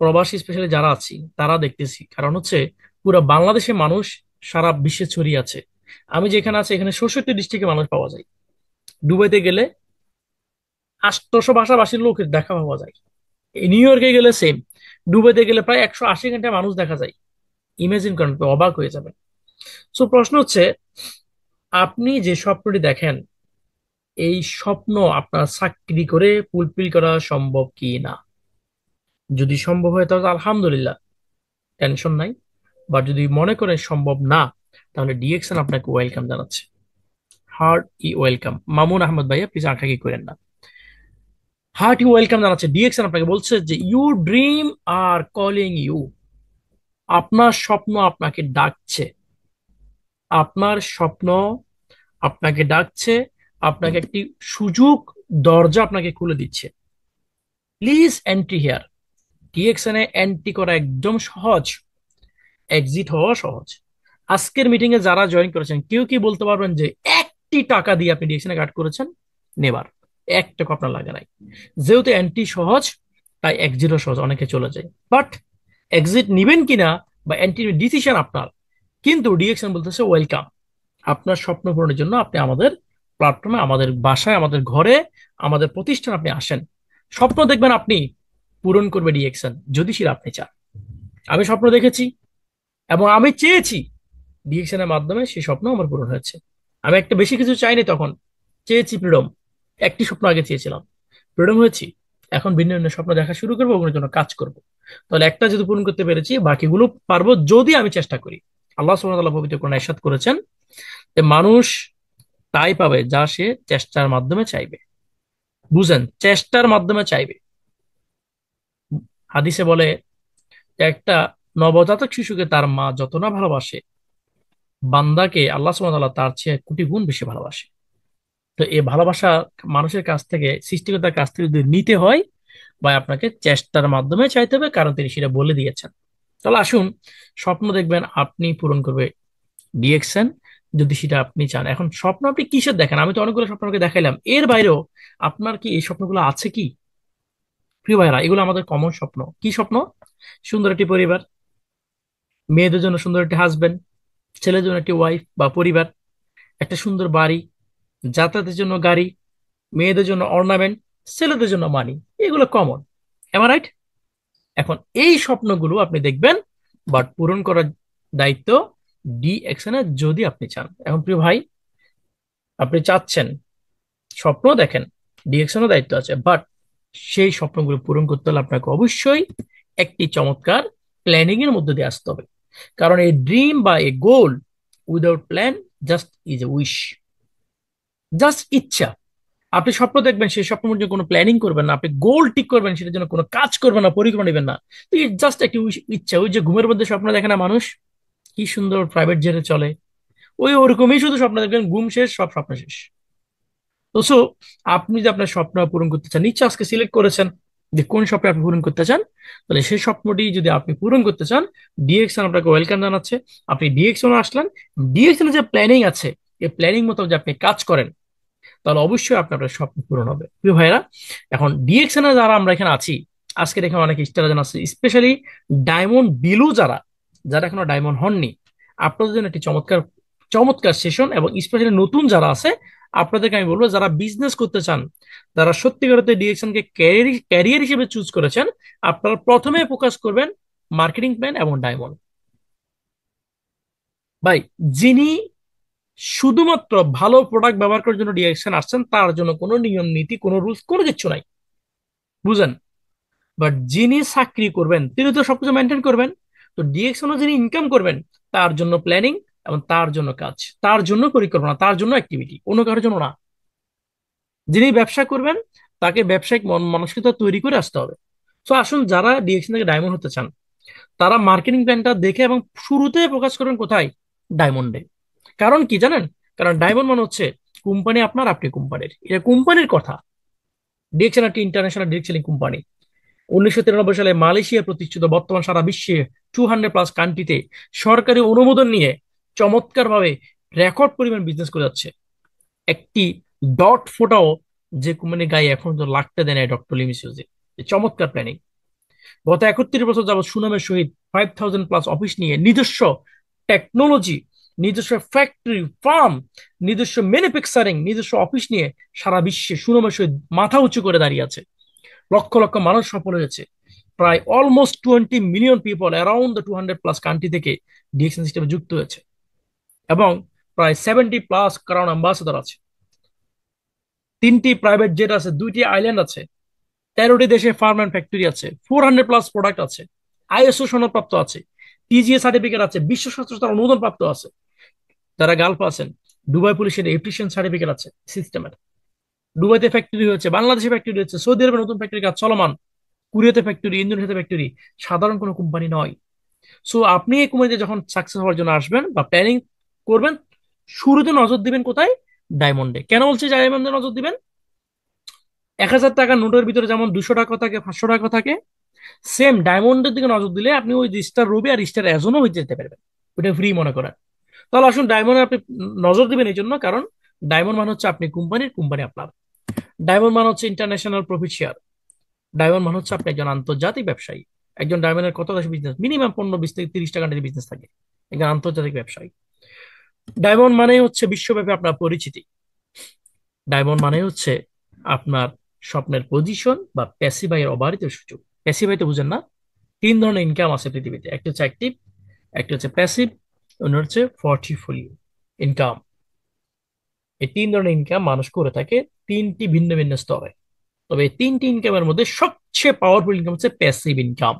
প্রবাসী স্পেশালি যারা আছি তারা দেখতেছি, কারণ হচ্ছে পুরো বাংলাদেশের মানুষ সারা বিশ্বে ছড়িয়ে আছে। আমি যেখানে আছি এখানে 66 ডিস্ট্রিক্টে মানুষ পাওয়া যায়। দুবাইতে গেলে 800 ভাষাভাষীর লোকের দেখা পাওয়া যায়। এই নিউ ইয়র্কে গেলে সেম। দুবাইতে গেলে প্রায় 180 ঘন্টায় মানুষ দেখা যায়। ইমাজিন করেন, তো অবাক হয়ে যাবে। সো প্রশ্ন হচ্ছে, আপনি যে স্বপ্নটি দেখেন, এই স্বপ্ন আপনার চাকরি করে ফুলফিল করা সম্ভব কি না? যদি সম্ভব হয় তাহলে আলহামদুলিল্লাহ, টেনশন নাই। বা যদি মনে করেন সম্ভব না, তাহলে ডিএক্সএন আপনাকে ওয়েলকাম জানাচ্ছে। Hearty welcome. মামুন আহমদ ভাইয়া প্লিজ আঁকাকি করেন না। হার্টি ওয়েলকাম জানাচ্ছে ডিএক্সএন, আপনাকে বলছে যে you dream are calling you. আপনার স্বপ্ন আপনাকে ডাকছে। আপনার স্বপ্ন আপনাকে ডাকছে। আপনাকে একটি সুযোগ, দরজা আপনাকে খুলে দিচ্ছে। Please entry here. ডিএক্সএন এ এন্ট্রি করা একদম সহজ, এক্সিট হওয়া সহজ। আজকের মিটিং এ যারা জয়েন করেছেন, কেউ কি বলতে পারবেন যে 1টি টাকা দিয়ে আপনি ডিএকশনে কাট করেছেন? নেবার। 1 টাকা আপনার লাগে নাই। যেহেতু এন্ট্রি সহজ, তাই এক্সিটও সহজ, অনেকে চলে যায়। বাট এক্সিট নিবেন কিনা বা এন্ট্রি ডিসিশন আপনার। কিন্তু ডিএকশন বলতেছে ওয়েলকাম। আপনার স্বপ্ন পূরণের জন্য আপনি আমাদের প্ল্যাটফর্মে, আমাদের বাসায়, আমাদের ঘরে, আমাদের প্রতিষ্ঠান আপনি আসেন। স্বপ্ন দেখবেন আপনি, পূরণ করবে ডিএকশন, যদি সেটা আপনি চান। আমি স্বপ্ন দেখেছি এবং আমি চেয়েছি, ডিএকশন এর মাধ্যমে সেই স্বপ্ন আমার পূরণ হয়েছে। আমি একটা বেশি কিছু চাইনি তখন, চেয়েছি ফ্রিডম। একটি স্বপ্ন আগে চেয়েছিলাম, ফ্রিডম হয়েছি। এখন ভিন্ন ভিন্ন স্বপ্ন দেখা শুরু করবো, ওগুলোর জন্য কাজ করব। তাহলে একটা যদি পূরণ করতে পেরেছি, বাকিগুলো পারবো যদি আমি চেষ্টা করি। আল্লাহ সুবহানাহু ওয়া তাআলা পবিত্র কোরআনে ইরশাদ করেছেন যে মানুষ তাই পাবে যা সে চেষ্টার মাধ্যমে চাইবে। বুঝেন, চেষ্টার মাধ্যমে চাইবে। হাদিসে বলে যে একটা নবজাতক শিশুকে তার মা যত না ভালোবাসে, বান্দাকে আল্লাহ সুবহানাহু ওয়া তাআলা তার চেয়ে কোটি গুণ বেশি ভালোবাসে। তো এই ভালোবাসা মানুষের কাছ থেকে, সৃষ্টিকর্তার কাছ থেকে যদি নিতে হয়, বা আপনাকে চেষ্টার মাধ্যমে চাইতে হবে, কারণ তিনি সেটা বলে দিয়েছেন। তাহলে আসুন, স্বপ্ন দেখবেন আপনি, পূরণ করবে ডিএক্সএন, যদি সেটা আপনি চান। এখন স্বপ্ন আপনি কিসের দেখেন? আমি তো অনেকগুলো স্বপ্ন আপনাকে দেখাইলাম, এর বাইরেও আপনার কি এই স্বপ্নগুলো আছে কি? প্রিয় ভাইরা, এগুলো আমাদের কমন স্বপ্ন। কি স্বপ্ন? সুন্দর একটি পরিবার, মেয়েদের জন্য সুন্দর একটি হাজবেন্ড, ছেলের জন্য একটি ওয়াইফ বা পরিবার, একটা সুন্দর বাড়ি, যাতায়াতের জন্য গাড়ি, মেয়েদের জন্য অর্নামেন্ট, ছেলেদের জন্য মানি। এগুলো কমন, এম রাইট? এখন এই স্বপ্নগুলো আপনি দেখবেন, বাট পূরণ করার দায়িত্ব ডি অ্যাকশনের, যদি আপনি চান। এখন প্রিয় ভাই, আপনি চাচ্ছেন, স্বপ্ন দেখেন, ডি অ্যাকশনের দায়িত্ব আছে, বাট সেই স্বপ্নগুলো পূরণ করতে হলে আপনাকে অবশ্যই একটি চমৎকার প্ল্যানিং এর মধ্যে দিয়ে আসতে হবে। কারণ এই ড্রিম বা এই goal without plan just is a wish, just ইচ্ছা। আপনি স্বপ্ন দেখবেন, সেই স্বপ্নের মধ্যে কোনো প্ল্যানিং করবেন না, আপনি গোল ঠিক করবেন, সেটার জন্য কোনো কাজ করবেন না, পরিকল্পনা নেবেন না। তো ইট জাস্ট একটি ইচ্ছা। ওই যে ঘুমের মধ্যে স্বপ্ন দেখে না মানুষ, কি সুন্দর প্রাইভেট জেটে চলে, ওই ওরকমই শুধু স্বপ্ন দেখবেন, ঘুম শেষ, সব স্বপ্ন শেষ। তো সো আপনি যদি আপনার স্বপ্ন পূরণ করতে চান, নিশ্চয় আজকে সিলেক্ট করেছেন যে কোন স্বপ্ন আপনি পূরণ করতে চান। তাহলে সেই স্বপ্নটি যদি আপনি পূরণ করতে চান, ডিএক্সন আপনাকে ওয়েলকাম জানাচ্ছে। আপনি ডিএক্সন আসলেন, ডিএক্সন যে প্ল্যানিং আছে, এই প্ল্যানিং মতো যে আপনি কাজ করেন, তাহলে অবশ্যই আপনার আপনার স্বপ্ন পূরণ হবে। প্রিয় ভাইরা, এখন ডিএক্সএন এ যারা আমরা এখানে আছি, আজকে এখানে অনেক স্টার আছে, স্পেশালি ডায়মন্ড বিলু যারা, যারা এখনো ডায়মন্ড হননি, আপনাদের জন্য একটি চমৎকার চমৎকার সেশন। এবং স্পেশালি নতুন যারা আছে, আপনাদেরকে আমি বলবো, যারা বিজনেস করতে চান, যারা সত্যিকার অর্থে ডিএক্সএন কে ক্যারিয়ার ক্যারিয়ার হিসেবে চুজ করেছেন, আপনারা প্রথমে ফোকাস করবেন মার্কেটিং প্ল্যান এবং ডায়মন্ড। ভাই, যিনি শুধুমাত্র ভালো প্রোডাক্ট ব্যবহার করার জন্য ডিরেকশন আসছেন, তার জন্য কোনো নিয়ম নীতি, কোনো রুলস, কোনো কিছু নাই। বুঝেন? বাট যিনি চাকরি করবেন, তিনি তো সবকিছু মেনটেন করবেন। তো ডিরেকশনও যিনি ইনকাম করবেন, তার জন্য প্ল্যানিং এবং তার জন্য কাজ, তার জন্য পরিকল্পনা, তার জন্য অ্যাক্টিভিটি, অন্য কারোর জন্য না। যিনি ব্যবসা করবেন তাকে ব্যবসায়িক মানসিকতা তৈরি করে আসতে হবে। তো আসুন, যারা ডিএকশন থেকে ডায়মন্ড হতে চান তারা মার্কেটিং প্ল্যানটা দেখে এবং শুরুতে ফোকাস করবেন কোথায়? ডায়মন্ডে। কারণ কি জানেন? কারণ ডায়মন্ড মানে হচ্ছে কোম্পানি আপনার, আপনি কোম্পানির, এটা কোম্পানির কথা। ডিএকশন একটি ইন্টারন্যাশনাল ডিরেক্ট সেলিং কোম্পানি। 1993 সালে মালয়েশিয়া প্রতিষ্ঠিত, বর্তমান সারা বিশ্বে 200+ কান্ট্রিতে সরকারি অনুমোদন নিয়ে চমৎকার ভাবে রেকর্ড পরিমাণ বিজনেস করে যাচ্ছে। একটি ডট ফোটাও যে কোম্পানির গায়ে এখন তো লাগতে দেয় না ডক্টর লিমিসিউজি। চমৎকার প্ল্যানিং। গত 31 বছর যাবত সুনামের সহিত 5000+ অফিস নিয়ে নিজস্ব টেকনোলজি, নিজস্ব ফ্যাক্টরি ফার্ম, নিজস্ব ম্যানুফ্যাকচারিং, নিজস্ব অফিস নিয়ে সারা বিশ্বে সুনামের সহিত মাথা উঁচু করে দাঁড়িয়ে আছে। লক্ষ লক্ষ মানুষ সফল হয়েছে। প্রায় almost 20 million people around the 200+ country থেকে ডিএকশন সিস্টেমে যুক্ত হয়েছে। এবং প্রায় 70+ ক্রাউন অ্যাম্বাসেডর আছে, 3টি প্রাইভেট জেট আছে, 2টি আইল্যান্ড আছে, 13টি দেশে ফার্ম অ্যান্ড ফ্যাক্টরি আছে, 400+ প্রোডাক্ট আছে, আইএসও সনদপ্রাপ্ত আছে, টিজিএ সার্টিফিকেট আছে, বিশ্ব স্বাস্থ্য সংস্থার অনুমোদন প্রাপ্ত আছে। যারা গালফ আছেন, দুবাই পুলিশের এফিসিয়েন্ট সার্টিফিকেট আছে সিস্টেমের। দুবাইতে ফ্যাক্টরি হয়েছে, বাংলাদেশে ফ্যাক্টরি হয়েছে, সৌদি আরবে নতুন ফ্যাক্টরি কাজ চলমান, কোরিয়াতে ফ্যাক্টরি, ইন্দোনেশিয়াতে ফ্যাক্টরি। সাধারণ কোনো কোম্পানি নয়। সো আপনি এই কোম্পানিতে যখন সাকসেস হওয়ার জন্য আসবেন বা প্ল্যানিং করবেন, শুরুতে নজর দিবেন কোথায়? ডায়মন্ডে। কেন বলছি ডায়মন্ডে নজর দিবেন? 1000 টাকার নোটের ভিতরে যেমন 200 টাকা থাকে, 500 টাকা থাকে, সেম ডায়মন্ডের দিকে নজর দিলে আপনি ওই স্টার রবি আর স্টার অ্যাজনও হয়ে যেতে পারবেন। ওটা ফ্রি মনে করেন। তাহলে আসুন, ডায়মন্ডে আপনি নজর দিবেন এই জন্য কারণ ডায়মন্ড মানে হচ্ছে আপনি কোম্পানির, কোম্পানি আপনার। ডায়মন্ড মানে হচ্ছে ইন্টারন্যাশনাল প্রফিট শেয়ার। ডায়মন্ড মানে হচ্ছে আপনি একজন আন্তর্জাতিক ব্যবসায়ী। একজন ডায়মন্ডের কত দেশে বিজনেস? মিনিমাম 15, 20 থেকে 30টা কান্ট্রিতে বিজনেস থাকে। একজন আন্তর্জাতিক ব্যবসায়ী। ডায়মন্ড মানে হচ্ছে বিশ্বব্যাপী আপনার পরিচিতি। ডায়মন্ড মানে হচ্ছে আপনার স্বপ্নের পজিশন বা প্যাসিভ আয়ের অবারিত সুযোগ। প্যাসিভ আয় তো বুঝেন না? 3 ধরনের ইনকাম আছে পৃথিবীতে, একটা হচ্ছে অ্যাক্টিভ, একটা হচ্ছে প্যাসিভ, অন্য হচ্ছে পোর্টফোলিও ইনকাম। এই 3 ধরনের ইনকাম মানুষ করে থাকে 3টি ভিন্ন ভিন্ন স্তরে। তবে এই 3টি ইনকামের মধ্যে সবচেয়ে পাওয়ারফুল ইনকাম হচ্ছে প্যাসিভ ইনকাম,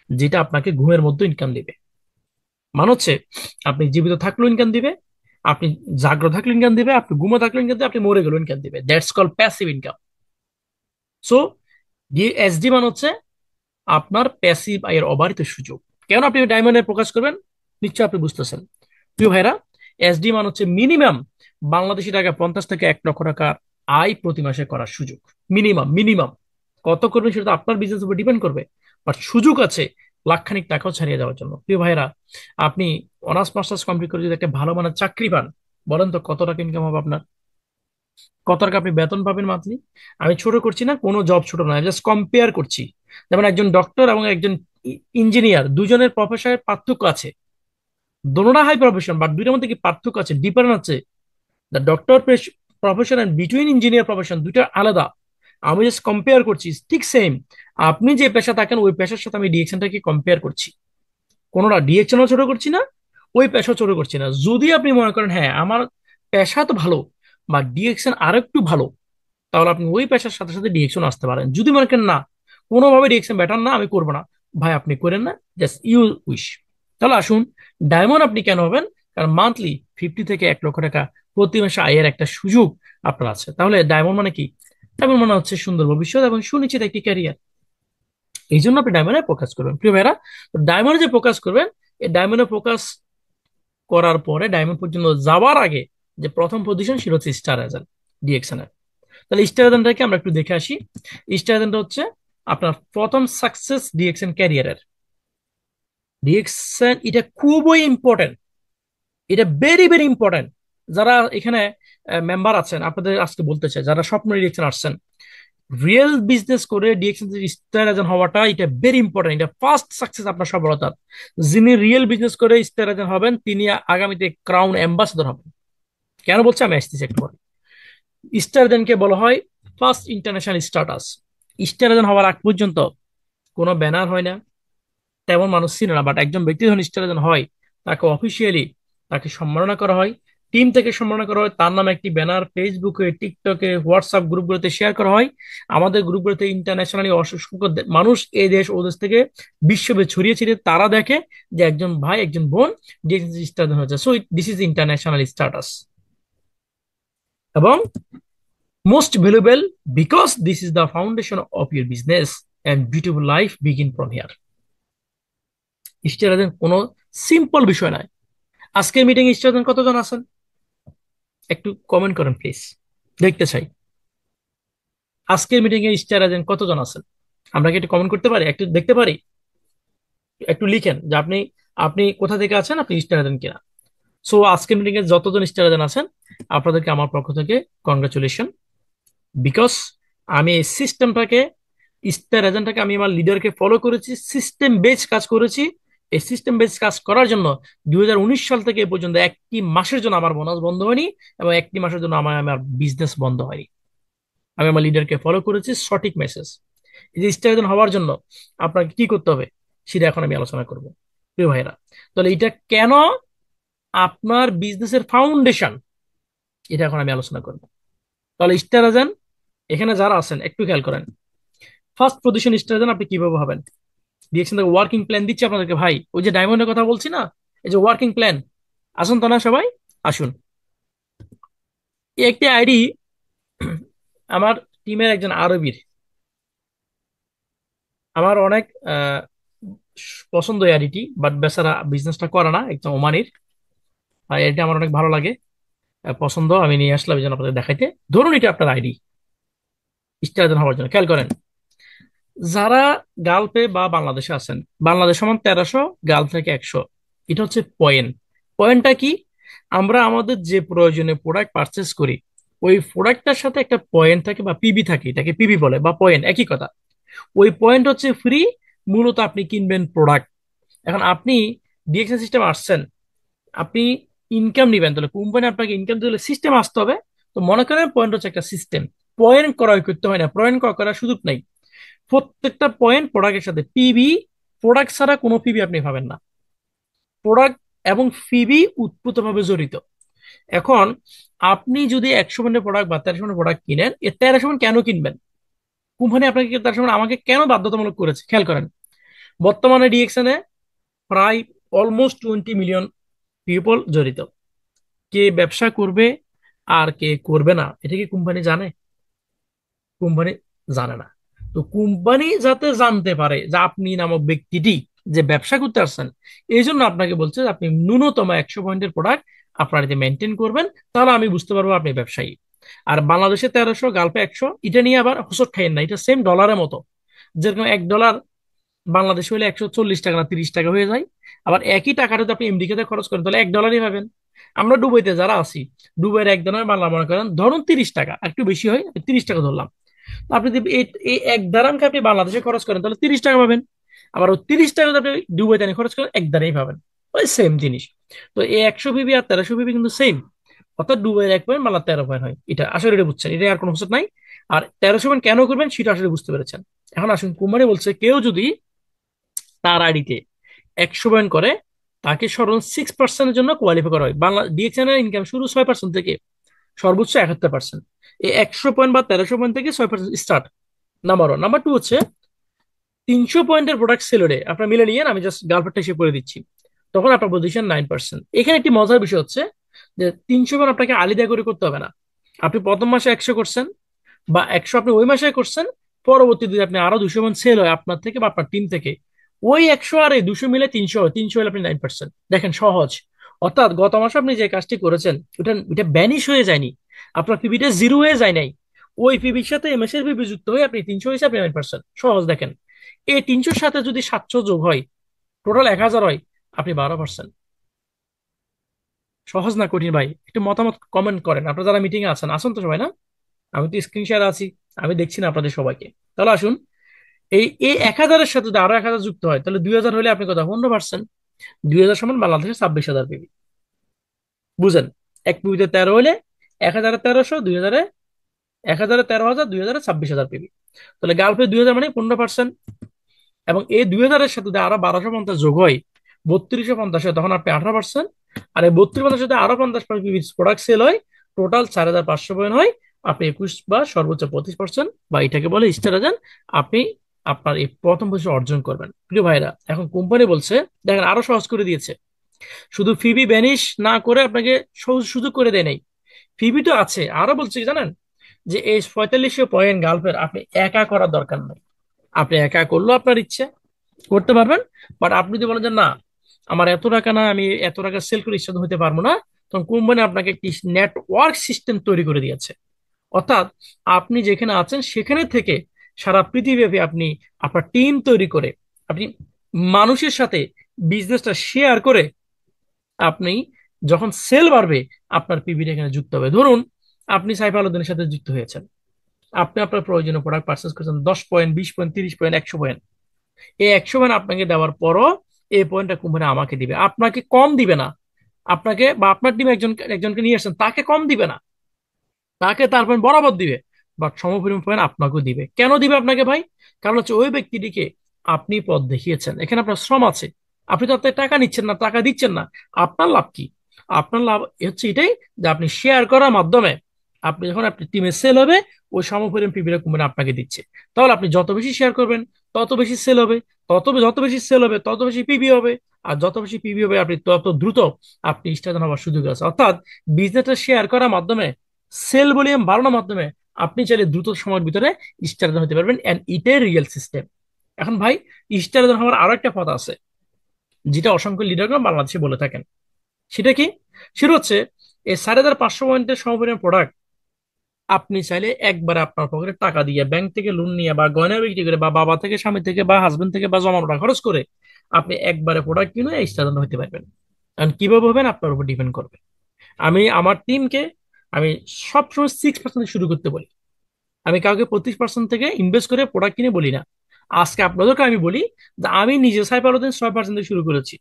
যেটা আপনাকে ঘুমের মধ্যে ইনকাম দিবে। মানে হচ্ছে আপনি জীবিত থাকলেও ইনকাম দিবে, আপনি জাগ্রত থাকলে ইনকাম দিবে, আপনি ঘুমো থাকলে ইনকাম দিবে, আপনি মরে গেলেও ইনকাম দিবে। That's call passive income. So SD মানে হচ্ছে আপনার প্যাসিভ আয়ের অবারিত সুযোগ। কেন আপনি ডায়মন্ডে প্রকাশ করবেন? নিশ্চয় আপনি বুঝতেছেন। প্রিয় ভাইরা, এসডি মানে হচ্ছে মিনিমাম বাংলাদেশি টাকা 50 থেকে 1 লক্ষ টাকা আয় প্রতি মাসে করার সুযোগ। মিনিমাম মিনিমাম কত করবেন সেটা তো আপনার বিজনেস উপর ডিপেন্ড করবে। বাট সুযোগ আছে লাখখানিক টাকাও ছাড়িয়ে যাওয়ার জন্য। প্রিয় ভাইরা, আপনি অনার্স মাস্টার্স কমপ্লিট করে যদি একটা ভালো মানের চাকরি পান, বলেন তো কত টাকা ইনকাম হবে আপনার? কত টাকা আপনি বেতন পাবেন মান্থলি? আমি ছোট করছি না, কোনো জব ছোট নয়, জাস্ট কম্পেয়ার করছি। যেমন একজন ডক্টর এবং একজন ইঞ্জিনিয়ার, দুজনের প্রফেশনের পার্থক্য আছে। দোনোটা হাই প্রফেশন, বাট দুইটার মধ্যে কি পার্থক্য আছে, ডিফারেন্স আছে। The doctor profession and between engineer profession দুইটা আলাদা। আমি জাস্ট কম্পেয়ার করছি, ঠিক সেম। আপনি যে পেশা থাকেন ওই পেশার সাথে আমি ডিএকশনটাকে কম্পেয়ার করছি। কোনোটা ডিএকশনও ছোট করছি না, ওই পেশা ছোট করছি না। যদি আপনি মনে করেন হ্যাঁ আমার পেশা তো ভালো বা ডিএকশন আর একটু ভালো, তাহলে আপনি ওই পেশার সাথে সাথে ডিরেকশন আসতে পারেন। যদি মনে করেন না কোনোভাবে ডিরেকশন বেটার না, আমি করবো না, ভাই আপনি করেন না, জাস্ট ইউ উইশ। তাহলে আসুন, ডায়মন্ড আপনি কেন হবেন? কারণ মান্থলি 50 থেকে 1 লক্ষ টাকা প্রতি মাসে আয়ের একটা সুযোগ আপনার আছে। তাহলে ডায়মন্ড মানে কি? ডায়মন্ড মানে হচ্ছে সুন্দর ভবিষ্যৎ এবং সুনিশ্চিত একটি ক্যারিয়ার। এই জন্য আপনি ডায়মন্ডে ফোকাস করবেন। প্রিয় ভাইরা, তো ডায়মন্ডে যে ফোকাস করবেন, এই ডায়মন্ডে ফোকাস করার পরে ডায়মন্ড পর্যন্ত যাওয়ার আগে যে প্রথম পজিশন সেটা হচ্ছে স্টার এজেন্ট ডিএকশন। তাহলে স্টার এজেন্টটাকে আমরা একটু দেখে আসি। স্টার এজেন্ট হচ্ছে আপনার প্রথম সাকসেস ডিএকশন ক্যারিয়ারের। ডিএকশন এটা খুবই ইম্পর্টেন্ট, এটা ভেরি ভেরি ইম্পর্টেন্ট। যারা এখানে মেম্বার আছেন আপনাদের আজকে বলতে চাই, যারা স্বপ্ন ডিরেকশন আসছেন, রিয়েল বিজনেস করে ডিএকশন স্টার এজেন্ট হওয়াটা এটা ভেরি ইম্পর্টেন্ট। এটা ফার্স্ট সাকসেস আপনার সফলতার। যিনি রিয়েল বিজনেস করে স্টার এজেন্ট হবেন তিনি আগামীতে ক্রাউন অ্যাম্বাসেডর হবেন। কেন বলছি আমি আসতেছি একটু পরে। স্টার এজেন্টকে বলা হয় first international status. Star agent হওয়ার আগ পর্যন্ত কোনো ব্যানার হয় না, তেমন মানুষ ছিল না। বাট একজন ব্যক্তি যখন স্টার এজেন্ট হয় তাকে অফিসিয়ালি তাকে সম্মাননা করা হয়, টিম থেকে সম্মাননা করা হয়, তার নামে একটি ব্যানার ফেসবুকে, টিকটকে, হোয়াটসঅ্যাপ গ্রুপগুলোতে শেয়ার করা হয়। আমাদের গ্রুপগুলোতে ইন্টারন্যাশনালি অসংখ্য মানুষ এই দেশ ও দেশ থেকে বিশ্বব্যাপী ছড়িয়ে ছিটিয়ে তারা দেখে যে একজন ভাই একজন বোন যে স্টার হয়েছে। So this is international status. এবং most valuable because this is the foundation of your business and beautiful life begin from here. Star agent কোনো সিম্পল বিষয় নয়। আজকের মিটিং স্টার এজেন্ট কতজন আছেন? একটু কমেন্ট করেন প্লিজ, দেখতে চাই। আজকের মিটিং এ স্টার এজেন্ট কতজন আছেন? আমরা কি একটু কমেন্ট করতে পারি, একটু দেখতে পারি? একটু লিখেন যে আপনি আপনি কোথা থেকে আছেন, আপনি স্টার এজেন্ট কিনা। সো আজকের মিটিং এ যতজন স্টার এজেন্ট আছেন, আপনাদেরকে আমার পক্ষ থেকে কংগ্রাচুলেশন। বিকজ আমি এই সিস্টেমটাকে, স্টার এজেন্টটাকে, আমি আমার লিডারকে ফলো করেছি, সিস্টেম বেস কাজ করেছি। এই সিস্টেম বেস কাজ করার জন্য 2019 সাল থেকে এ পর্যন্ত একটি মাসের জন্য আমার বোনাস বন্ধ হয়নি, এবং একটি মাসের জন্য আমার আমার বিজনেস বন্ধ হয়নি। আমি আমার লিডারকে ফলো করেছি, সঠিক মেসেজ। এই যে স্টার এজেন্ট হওয়ার জন্য আপনাকে কি করতে হবে সেটা এখন আমি আলোচনা করবো, প্রিয় ভাইরা। তাহলে এটা কেন আপনার বিজনেসের ফাউন্ডেশন, এটা এখন আমি আলোচনা করবো। তাহলে স্টার এজেন্ট এখানে যারা আছেন একটু খেয়াল করেন। ফার্স্ট পজিশন স্টার এজেন্ট আপনি কিভাবে হবেন? ডিএকশন থেকে ওয়ার্কিং প্ল্যান দিচ্ছি আপনাদেরকে ভাই, ওই যে ডায়মন্ডের কথা বলছি না, এই যে ওয়ার্কিং প্ল্যান। আসুন তো না সবাই, আসুন। এই একটি আইডি আমার টিমের একজন আরবির, আমার অনেক পছন্দ এই আইডিটি, বাট বেচারা বিজনেসটা করে না, একদম ওমানির। আর আইডিটি আমার অনেক ভালো লাগে, পছন্দ, আমি নিয়ে আসলাম এই জন্য আপনাদের দেখাইতে। ধরুন এটা আপনার আইডি স্টার এজেন্ট হওয়ার জন্য। খেয়াল করেন, যারা গালফে বা বাংলাদেশে আছেন, বাংলাদেশ সমান 1300, গালফ থেকে 100, এটা হচ্ছে পয়েন্ট। পয়েন্টটা কি? আমরা আমাদের যে প্রয়োজনীয় প্রোডাক্ট পারচেস করি, ওই প্রোডাক্টটার সাথে একটা পয়েন্ট থাকে বা পিবি থাকে, এটাকে পিবি বলে বা পয়েন্ট, একই কথা। ওই পয়েন্ট হচ্ছে ফ্রি, মূলত আপনি কিনবেন প্রোডাক্ট। এখন আপনি ডিএক্সএন সিস্টেম আসছেন, আপনি ইনকাম নিবেন, তাহলে কোম্পানি আপনাকে ইনকাম দিলে সিস্টেম আসতে হবে। তো মনে করেন পয়েন্ট হচ্ছে একটা সিস্টেম, পয়েন্ট ক্রয় করতে হয় না, পয়েন্ট ক্রয় করার সুযোগ নাই। প্রত্যেকটা পয়েন্ট প্রোডাক্টের সাথে পিবি, প্রোডাক্ট ছাড়া কোনো পিবি আপনি পাবেন না। প্রোডাক্ট এবং পিবি উৎপৃতভাবে জড়িত। এখন আপনি যদি 100 পয়েন্টের প্রোডাক্ট বা 1300 পয়েন্টের প্রোডাক্ট কিনেন, এর 1300 পয়েন্ট কেন কিনবেন? কোম্পানি আপনাকে 1300 পয়েন্ট আমাকে কেন বাধ্যতামূলক করেছে? খেয়াল করেন, বর্তমানে ডিএক্সএন এ প্রায় অলমোস্ট 20 মিলিয়ন পিপল জড়িত। কে ব্যবসা করবে আর কে করবে না, এটা কি কোম্পানি জানে? কোম্পানি জানে না। তো কোম্পানি যাতে জানতে পারে যে আপনি নামক ব্যক্তিটি যে ব্যবসা করতে আসছেন, এই জন্য আপনাকে বলছে যে আপনি ন্যূনতম 100 পয়েন্টের প্রোডাক্ট আপনার এতে মেনটেন করবেন, তাহলে আমি বুঝতে পারবো আপনি ব্যবসায়ী। আর বাংলাদেশে 1300, গালফে 100, এটা নিয়ে আবার হোঁচট খাইয়েন না, এটা সেম ডলারের মতো। যেরকম $1 বাংলাদেশে হলে 140 টাকা না 30 টাকা হয়ে যায়। আবার একই টাকাটা যদি আপনি এমডিকে খরচ করেন, তাহলে $1 পাবেন। আমরা দুবাইতে যারা আছি, দুবাইয়ের $1 বাংলা মনে করেন ধরুন 30 টাকা, একটু বেশি হয়, 30 টাকা ধরলাম। আপনি যদি এই এই $1 আপনি বাংলাদেশে খরচ করেন, তাহলে 30 টাকা পাবেন। আবার ওই 30 টাকা যদি আপনি দুবাইতে এনে খরচ করেন, $1 পাবেন। ওই সেম জিনিস। তো এই 100 পিবি আর 1300 পিবি কিন্তু সেম। অর্থাৎ দুবাইয়ের 1 পয়েন্ট বাংলা 13 পয়েন্ট হয়, এটা আসলে এটা বুঝছেন, এটা আর কোনো হোসট নাই। আর 1300 পয়েন্ট কেন করবেন সেটা আসলে বুঝতে পেরেছেন। এখন আসুন, কুমারী বলছে কেউ যদি তার আইডিতে 100 পয়েন্ট করে, তাকে সর্বোচ্চ 6% জন্য কোয়ালিফাই করা হয়। বাংলা ডিএক্সএন এর ইনকাম শুরু 6% থেকে, সর্বোচ্চ 71%। এই 100 পয়েন্ট বা 1300 পয়েন্ট থেকে 6% start. Number one. Number two হচ্ছে 300 পয়েন্টের প্রোডাক্ট সেলরে আপনার মিলে নিয়েন, আমি জাস্ট গালফেটটা হিসেবে করে দিচ্ছি, তখন আপনার পজিশন 9%। এখানে একটি মজার বিষয় হচ্ছে যে 300 পয়েন্ট আপনাকে আলাদা করে করতে হবে না। আপনি প্রথম মাসে 100 করছেন বা 100 আপনি ওই মাসে করছেন, পরবর্তীতে যদি আপনি আরো 200 পয়েন্ট সেল হয় আপনার থেকে বা আপনার টিম থেকে, ওই 100 আর এই 200 মিলে 300 হয়, 300 হলে আপনি 9%। দেখেন সহজ। অর্থাৎ গত মাসে আপনি যে কাজটি করেছেন, ওটা এটা ব্যানিশ হয়ে যায়নি, আপনার পিবিটা জিরো হয়ে যায় নাই। ওই পিবির সাথে এমএস এর পিবি যুক্ত হয়ে আপনি 300 হয়েছে, আপনি 9%। সহজ। দেখেন, এই 300-র সাথে যদি 700 যোগ হয়, টোটাল 1000 হয়, আপনি 12%। সহজ না কঠিন ভাই? একটু মতামত কমেন্ট করেন, আপনারা যারা মিটিং এ আছেন, আসুন তো সবাই না। আমি তো স্ক্রিন শেয়ার আছি, আমি দেখছি না আপনাদের সবাইকে। তাহলে আসুন, এই এই 1000-এর সাথে যদি আরো 1000 যুক্ত হয়, তাহলে 2000 হলে আপনি কত? 15%। 2000 সমান বাংলাদেশে 26,000 পিবি। বুঝেন? এক পিবিতে 13 হলে 1000-এ 1300, 2000-এ 1000-এ 13,000, 2000-এ 26,000 পিবি। তাহলে গালফে 2000 মানে 15%। এবং এই 2000-এর সাথে যদি আরো 1250 যোগ হয়, 3250 হয়, তখন আপনি 18%। আর এই 3250 সাথে আরো 50 প্রোডাক্ট সেল হয়, টোটাল 4500 পয়েন্ট হয়, আপনি 21 বা সর্বোচ্চ 25%, বা এটাকে বলে স্টার এজেন্ট। আপনি আপনার এই প্রথম পজিশন অর্জন করবেন, প্রিয় ভাইরা। এখন কোম্পানি বলছে, দেখেন আরো সহজ করে দিয়েছে, শুধু ফিবি ব্যানিশ না করে আপনাকে সহজ সুযোগ করে দেয় নাই, ফিবি তো আছে, আরো বলছে কি জানেন? যে এই 4500 পয়েন্ট গালফের আপনি একা করার দরকার নেই। আপনি একা করলেও আপনার ইচ্ছে করতে পারবেন। বাট আপনি যদি বলেন যে না, আমার এত টাকা না, আমি এত টাকা সেল করে স্টার্ট হতে পারবো না, তখন কোম্পানি আপনাকে একটি নেটওয়ার্ক সিস্টেম তৈরি করে দিয়েছে। অর্থাৎ আপনি যেখানে আছেন সেখানে থেকে সারা পৃথিবীব্যাপী আপনি আপনার টিম তৈরি করে আপনি মানুষের সাথে বিজনেসটা শেয়ার করে আপনি যখন সেল বাড়বে আপনার পিভিটা এখানে যুক্ত হবে। ধরুন আপনি সাইফ আলাউদ্দিনের সাথে যুক্ত হয়েছেন, আপনি আপনার প্রয়োজনীয় প্রোডাক্ট পারচেস করেছেন 10 পয়েন্ট, 20 পয়েন্ট, 30 পয়েন্ট, 100 পয়েন্ট। এই 100 পয়েন্ট আপনাকে দেওয়ার পরও এই পয়েন্টটা কোম্পানি আমাকে দিবে, আপনাকে কম দিবে না। আপনাকে বা আপনার টিমে একজনকে নিয়ে আসছেন, তাকে কম দিবে না, তাকে তার পয়েন্ট বরাবর দিবে। বাট সমপরিমাণ পয়েন্ট আপনাকেও দিবে। কেন দিবে আপনাকে ভাই? কারণ হচ্ছে ওই ব্যক্তিটিকে আপনি পথ দেখিয়েছেন, এখানে আপনার শ্রম আছে। আপনি তো আপনার টাকা নিচ্ছেন না, টাকা দিচ্ছেন না। আপনার লাভ কি? আপনার লাভ হচ্ছে এটাই যে আপনি শেয়ার করার মাধ্যমে আপনি যখন আপনি টিমে সেল হবে, ওই সমপরিমাণ পিভিটা কোম্পানি আপনাকে দিচ্ছে। তাহলে আপনি যত বেশি শেয়ার করবেন তত বেশি সেল হবে, যত বেশি সেল হবে তত বেশি পিভি হবে। আর যত বেশি পিভি হবে আপনি তত দ্রুত আপনি স্টার্ট হওয়ার সুযোগ আছে। অর্থাৎ বিজনেসটা শেয়ার করার মাধ্যমে, সেল ভলিউম বাড়ানোর মাধ্যমে আপনি চাইলে দ্রুত সময়ের ভিতরে স্টার হতে পারবেন, এন্ড ইটাই রিয়েল সিস্টেম। এখন ভাই, স্টার হওয়ার আরো একটা পথ আছে, যেটা অসংখ্য লিডারগণ বাংলাদেশে বলে থাকেন। সেটা কি? সেটা হচ্ছে এই 4500 পয়েন্টের সমপরিমাণ প্রোডাক্ট আপনি চাইলে একবারে আপনার পকেটে টাকা দিয়ে, ব্যাংক থেকে লোন নিয়ে বা গয়না বিক্রি করে বা বাবা থেকে, স্বামী থেকে বা হাজবেন্ড থেকে বা জমানো টাকা খরচ করে আপনি একবারে প্রোডাক্ট কিনে স্টার হতে পারবেন। কারণ কিভাবে হবেন আপনার উপর ডিপেন্ড করবে। আমি আমার টিমকে আমি সবসময় 6% শুরু করতে বলি। আমি কাউকে 25% থেকে ইনভেস্ট করে প্রোডাক্ট কিনে বলি না। আজকে আপনাদেরকে আমি বলি যে আমি নিজে সাইফারুদ্দিন 6% থেকে শুরু করেছি,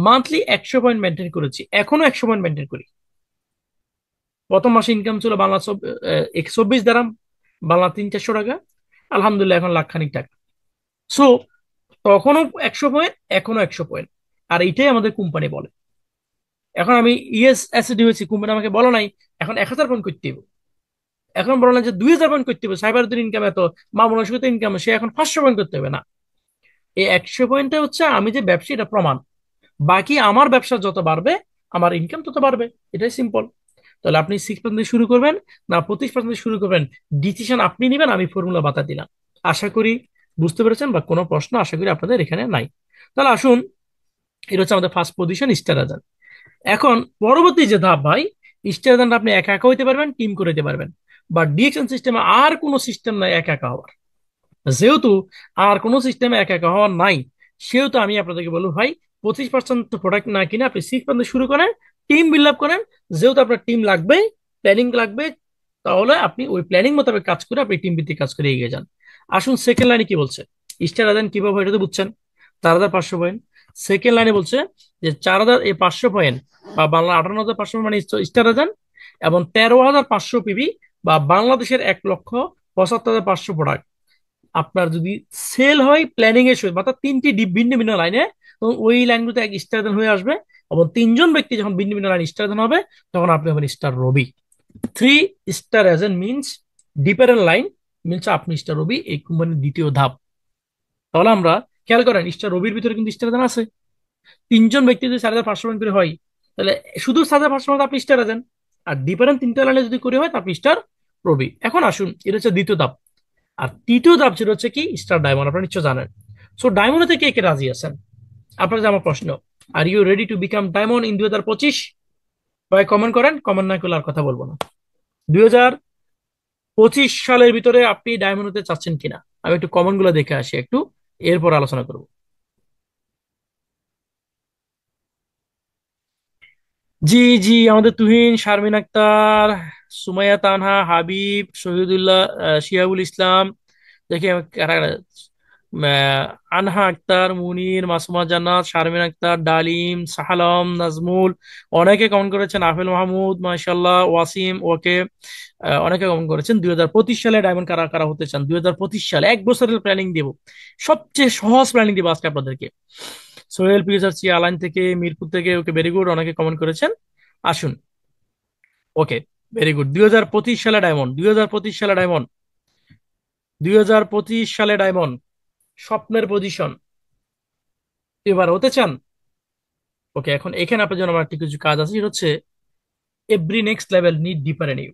মান্থলি 100 পয়েন্ট মেনটেন করেছি, এখনো 100 পয়েন্ট মেনটেন করি। প্রথম মাসে ইনকাম ছিল বাংলা 24 দিরহাম, বাংলা 300-400 টাকা। আলহামদুলিল্লাহ এখন লাখ খানিক টাকা। সো তখনও 100 পয়েন্ট, এখনো 100 পয়েন্ট। আর এইটাই আমাদের কোম্পানি বলে। এখন আমি ইএস অ্যাসিড হয়েছি, কোম্পানি আমাকে বলো নাই এখন 1000 পয়েন্ট করতে হবে, এখন বললাম যে 2000 পয়েন্ট করতে হবে, সাইবারুদ্দিন ইনকাম এত, মামুনের সাথে ইনকাম, সে এখন 500 পয়েন্ট করতে হবে না। এই 100 পয়েন্টে হচ্ছে আমি যে ব্যবসা, এটা প্রমাণ। বাকি আমার ব্যবসা যত বাড়বে আমার ইনকাম তত বাড়বে। এটাই সিম্পল। তাহলে আপনি 6% দিয়ে শুরু করবেন না 25% দিয়ে শুরু করবেন, ডিসিশন আপনি নেবেন। আমি ফর্মুলা বাতা দিলাম। আশা করি বুঝতে পেরেছেন, বা কোনো প্রশ্ন আশা করি আপনাদের এখানে নাই। তাহলে আসুন, এটা হচ্ছে আমাদের ফার্স্ট পজিশন, স্টার এজেন্ট। এখন পরবর্তী যে ধাপ ভাই, স্টার এজেন্ট আপনি একা একা হইতে পারবেন, টিম করে দিতে পারবেন। বা ডিএকশন সিস্টেমে আর কোনো সিস্টেম নাই একা একা হওয়ার। যেহেতু আর কোনো সিস্টেমে একা একা হওয়ার নাই, সেহেতু আমি আপনাদেরকে বলবো ভাই, 25% প্রোডাক্ট না কিনে আপনি 6% শুরু করেন, টিম বিল্ড আপ করেন। যেহেতু আপনার টিম লাগবে, প্ল্যানিং লাগবে, তাহলে আপনি ওই প্ল্যানিং মোতাবেক কাজ করে আপনি টিম ভিত্তিক কাজ করে এগিয়ে যান। আসুন সেকেন্ড লাইনে কি বলছে। স্টার আদান কিভাবে হয় এটা তো বুঝছেন, 4500 পয়েন্ট। সেকেন্ড লাইনে বলছে যে 4500 পয়েন্ট বা বাংলা 58,500 মানে স্টার আদান, এবং 13,500 পিবি বা বাংলাদেশের 1,75,500 প্রোডাক্ট আপনার যদি সেল হয় প্ল্যানিং এর সহিত, অর্থাৎ তিনটি ভিন্ন ভিন্ন লাইনে, তখন ওই লাইনগুলোতে এক স্টার হয়ে আসবে। এবং তিনজন ব্যক্তি যখন ভিন্ন ভিন্ন লাইন স্টার হবে, তখন আপনি হবেন স্টার রবি। 3 star agent means different line, means আপনি স্টার রবি, এই কোম্পানির দ্বিতীয় ধাপ। তাহলে আমরা খেয়াল করেন, স্টার রবির ভিতরে কিন্তু স্টার এজেন্ট আছে। তিনজন ব্যক্তি যদি 4500 পয়েন্ট করে হয়, তাহলে শুধু 4500 আপনি স্টার এজেন্ট। আর ডিফারেন্ট তিনটা লাইনে যদি করে হয় তা আপনি স্টার রবি। এখন আসুন, এটা হচ্ছে দ্বিতীয় ধাপ। আর তৃতীয় ধাপ যেটা হচ্ছে কি, স্টার ডায়মন্ড। আপনারা নিশ্চয় জানেন। সো ডায়মন্ড থেকে কে কে রাজি আছেন? আপনার যে আমার প্রশ্ন, are you ready to become diamond in 2025? ভাই কমেন্ট করেন, কমেন্ট না করলে আর কথা বলবো না। 2025 সালের ভিতরে আপনি ডায়মন্ড হতে চাচ্ছেন কিনা? আমি একটু কমেন্ট গুলো দেখে আসি একটু, এরপর আলোচনা করবো। জি, জি, আমাদের তুহিন, শারমিন আক্তার, সুমাইয়া তানহা, হাবিব, শহীদুল্লাহ, শিহাবুল ইসলাম, দেখি কারা কারা। আনহা আক্তার, মুনির, মাসুমা জান্নাত, শারমিন আক্তার, ডালিম, সাহালম, নাজমুল, অনেকে কমেন্ট করেছেন। আফেল মাহমুদ, মাশাল্লাহ, ওয়াসিম, ওকে। অনেকে কমেন্ট করেছেন 2025 সালে ডায়মন্ড কারা কারা হতে চান। 2025 সালে 1 বছরের প্ল্যানিং দেব, সবচেয়ে সহজ প্ল্যানিং দিব আজকে আপনাদেরকে। সোহেল পিএসআরসি আলাইন থেকে, মিরপুর থেকে, ওকে ভেরি গুড, অনেকে কমেন্ট করেছেন। আসুন, ওকে, ভেরি গুড। 2025 সালে ডায়মন্ড, 2025 সালে ডায়মন্ড, 2025 সালে ডায়মন্ড, স্বপ্নের পজিশন, এবার হতে চান? ওকে, এখন এখানে আপনার জন্য আমার একটি কিছু কাজ আছে, সেটা হচ্ছে every next level need deeper in you.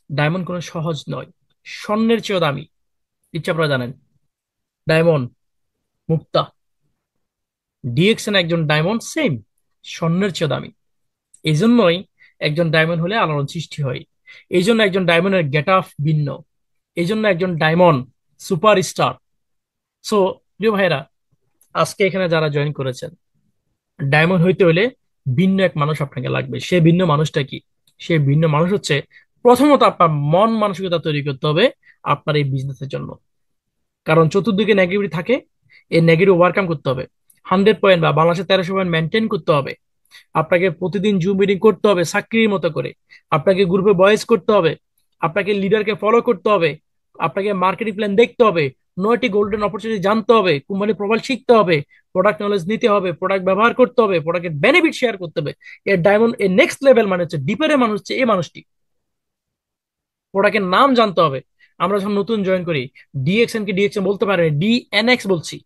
Diamond কোনো সহজ নয়, স্বর্ণের চেয়েও দামি। ইচ্ছা আপনারা জানেন, ডায়মন্ড, মুক্তা, ডিএক্সএন একজন ডায়মন্ড সেম, স্বর্ণের চেয়েও দামি। এই জন্যই একজন ডায়মন্ড হলে আলোড়ন সৃষ্টি হয়। এই জন্য একজন ডায়মন্ডের গেট আপ ভিন্ন। এই জন্য একজন ডায়মন্ড সুপার স্টার। সো প্রিয় ভাইরা, আজকে এখানে যারা জয়েন করেছেন, ডায়মন্ড হইতে হলে ভিন্ন এক মানুষ আপনাকে লাগবে। সে ভিন্ন মানুষটা কি? সে ভিন্ন মানুষ হচ্ছে, প্রথমত আপনার মন মানসিকতা তৈরি করতে হবে আপনার এই বিজনেসের জন্য। কারণ চতুর্দিকে নেগেটিভ থাকে, এই নেগেটিভ ওভারকাম করতে হবে। 100 পয়েন্ট বা বাংলাদেশে 1300 পয়েন্ট মেনটেন করতে হবে। আপনাকে প্রতিদিন জুম মিটিং করতে হবে চাকরির মতো করে। আপনাকে গ্রুপে ভয়েস করতে হবে। আপনাকে লিডারকে ফলো করতে হবে। আপনাকে মার্কেটিং প্ল্যান দেখতে হবে। 9টি গোল্ডেন অপরচুনিটি জানতে হবে। কোম্পানি প্রোফাইল শিখতে হবে। প্রোডাক্ট নলেজ নিতে হবে। প্রোডাক্ট ব্যবহার করতে হবে। প্রোডাক্টের বেনিফিট শেয়ার করতে হবে। এর ডায়মন্ড এর নেক্সট লেভেল মানে হচ্ছে ডিপারে মানুষ হচ্ছে এই মানুষটি। প্রোডাক্টের নাম জানতে হবে। আমরা যখন নতুন জয়েন করি, ডিএক্সএন কে ডিএক্সএন বলতে পারি, ডিএনএক্স বলছি।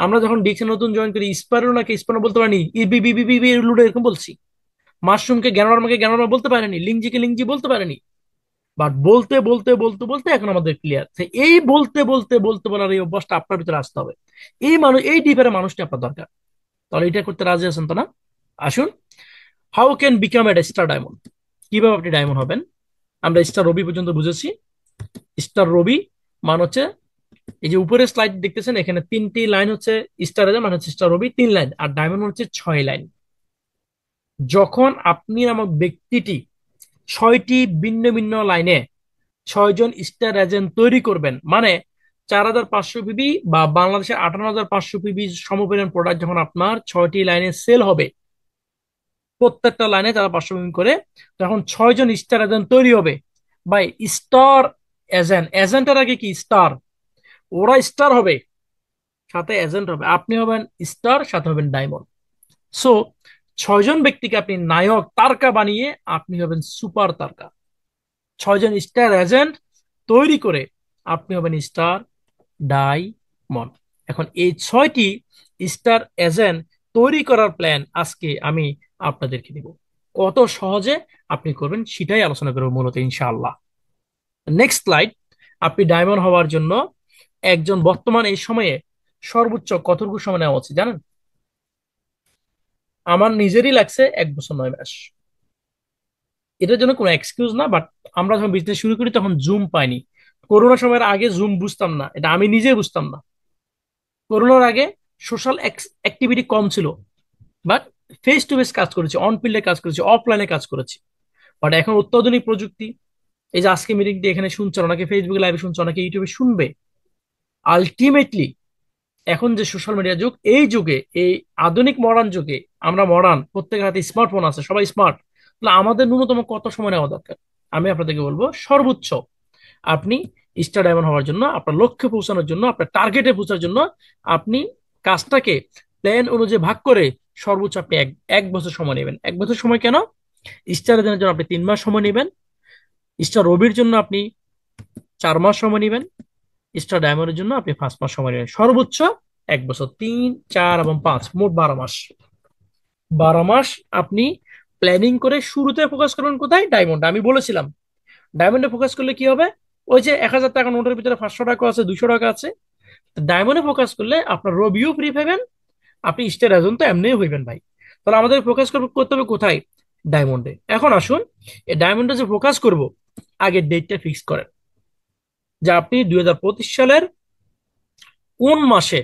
আমরা যখন ডিএক্সএন নতুন জয়েন করি, স্পারোনাকে স্পারো বলতে পারিনি, ইবিবিবিবি লুডো এরকম বলছি। মাশরুমকে গ্যানোরামাকে গ্যানোরামা বলতে পারেনি, লিংজিকে লিংজি বলতে পারেনি। বাট বলতে বলতে বলতে বলতে এখন আমাদের ক্লিয়ার। এই বলতে বলতে বলতে বলার এই অভ্যাসটা আপনার ভিতরে আসতে হবে। এই মানুষ, এই ডিপের মানুষটি আপনার দরকার। তাহলে এটা করতে রাজি আছেন তো না? আসুন, how can become a star diamond, কিভাবে আপনি ডায়মন্ড হবেন। আমরা স্টার রবি পর্যন্ত বুঝেছি। স্টার রবি মানে হচ্ছে, এই যে উপরে স্লাইড দেখতেছেন, এখানে 3টি লাইন হচ্ছে স্টার, মানে হচ্ছে স্টার রবি 3 লাইন, আর ডায়মন্ড হচ্ছে 6 লাইন। যখন আপনি আমার ব্যক্তিটি 6টি ভিন্ন ভিন্ন লাইনে 6জন স্টার এজেন্ট তৈরি করবেন, মানে 4500 পিবি বা বাংলাদেশের 58,500 পিবি সমপরিমাণ প্রোডাক্ট যখন আপনার 6টি লাইনে সেল হবে, প্রত্যেকটা লাইনে যারা 500 পিবি করে, তখন 6জন স্টার এজেন্ট তৈরি হবে। ভাই, স্টার এজেন্ট, এজেন্টের আগে কি স্টার, ওরা স্টার হবে, সাথে এজেন্ট হবে, আপনি হবেন স্টার, সাথে হবেন ডায়মন্ড। সো 6জন ব্যক্তিকে আপনি নায়ক তারকা বানিয়ে আপনি হবেন সুপার তারকা। 6জন স্টার এজেন্ট তৈরি করে আপনি হবেন স্টার ডায়মন্ড। এখন এই 6টি স্টার এজেন্ট তৈরি করার প্ল্যান আজকে আমি আপনাদেরকে দিব। কত সহজে আপনি করবেন সেটাই আলোচনা করবো মূলত, ইনশাআল্লাহ। Next slide. আপনি ডায়মন্ড হওয়ার জন্য একজন বর্তমান এই সময়ে সর্বোচ্চ কতটুকু সময় নেওয়া উচিত জানেন? আমার নিজেরই লাগছে 1 বছর 9 মাস। এটার জন্য কোনো এক্সকিউজ না, বাট আমরা যখন বিজনেস শুরু করি তখন জুম পাইনি। করোনা সময়ের আগে জুম বুঝতাম না, এটা আমি নিজে বুঝতাম না। করোনার আগে সোশ্যাল অ্যাক্টিভিটি কম ছিল, বাট ফেস টু ফেস কাজ করেছি, অন ফিল্ডে কাজ করেছি, অফলাইনে কাজ করেছি। বাট এখন অত্যাধুনিক প্রযুক্তি, এই যে আজকে মিটিংটি এখানে শুনছে, অনেকে ফেসবুকে লাইভে শুনছে, অনেকে ইউটিউবে শুনবে। আলটিমেটলি এখন যে সোশ্যাল মিডিয়া যুগ, এই যুগে, এই আধুনিক মডার্ন যুগে, আমরা মডার্ন, প্রত্যেকের হাতে স্মার্টফোন আছে, সবাই স্মার্ট। তাহলে আমাদের ন্যূনতম কত সময় নেওয়া দরকার? আমি আপনাদেরকে বলবো, সর্বোচ্চ আপনি স্টার ডায়মন্ড হওয়ার জন্য, আপনার লক্ষ্যে পৌঁছানোর জন্য, আপনার টার্গেটে পৌঁছানোর জন্য, আপনি কাজটাকে প্ল্যান অনুযায়ী ভাগ করে সর্বোচ্চ আপনি এক এক বছর সময় নেবেন। 1 বছর সময় কেন? স্টার জন্য আপনি 3 মাস সময় নেবেন। স্টার রবির জন্য আপনি 4 মাস সময় নেবেন। স্টার ডায়মন্ডের জন্য আপনি 5 মাস সময় নেবেন। সর্বোচ্চ 1 বছর, 3, 4 এবং 5, মোট 12 মাস। 12 মাস আপনি প্ল্যানিং করে শুরুতে ফোকাস করবেন কোথায়? ডায়মন্ড। আমি বলেছিলাম ডায়মন্ডে ফোকাস করলে কি হবে, ওই যে 1000 টাকা নোটের ভিতরে 500 টাকা আছে, 200 টাকা আছে। ডায়মন্ডে ফোকাস করলে আপনার রবিও ফ্রি পাবেন, আপনি স্টার এজেন্ট তো এমনিই হইবেন ভাই। তাহলে আমাদের ফোকাস করতে হবে কোথায়? ডায়মন্ডে। এখন আসুন, এই ডায়মন্ডে যে ফোকাস করব, আগে ডেটটা ফিক্স করেন যে আপনি 2025 সালের কোন মাসে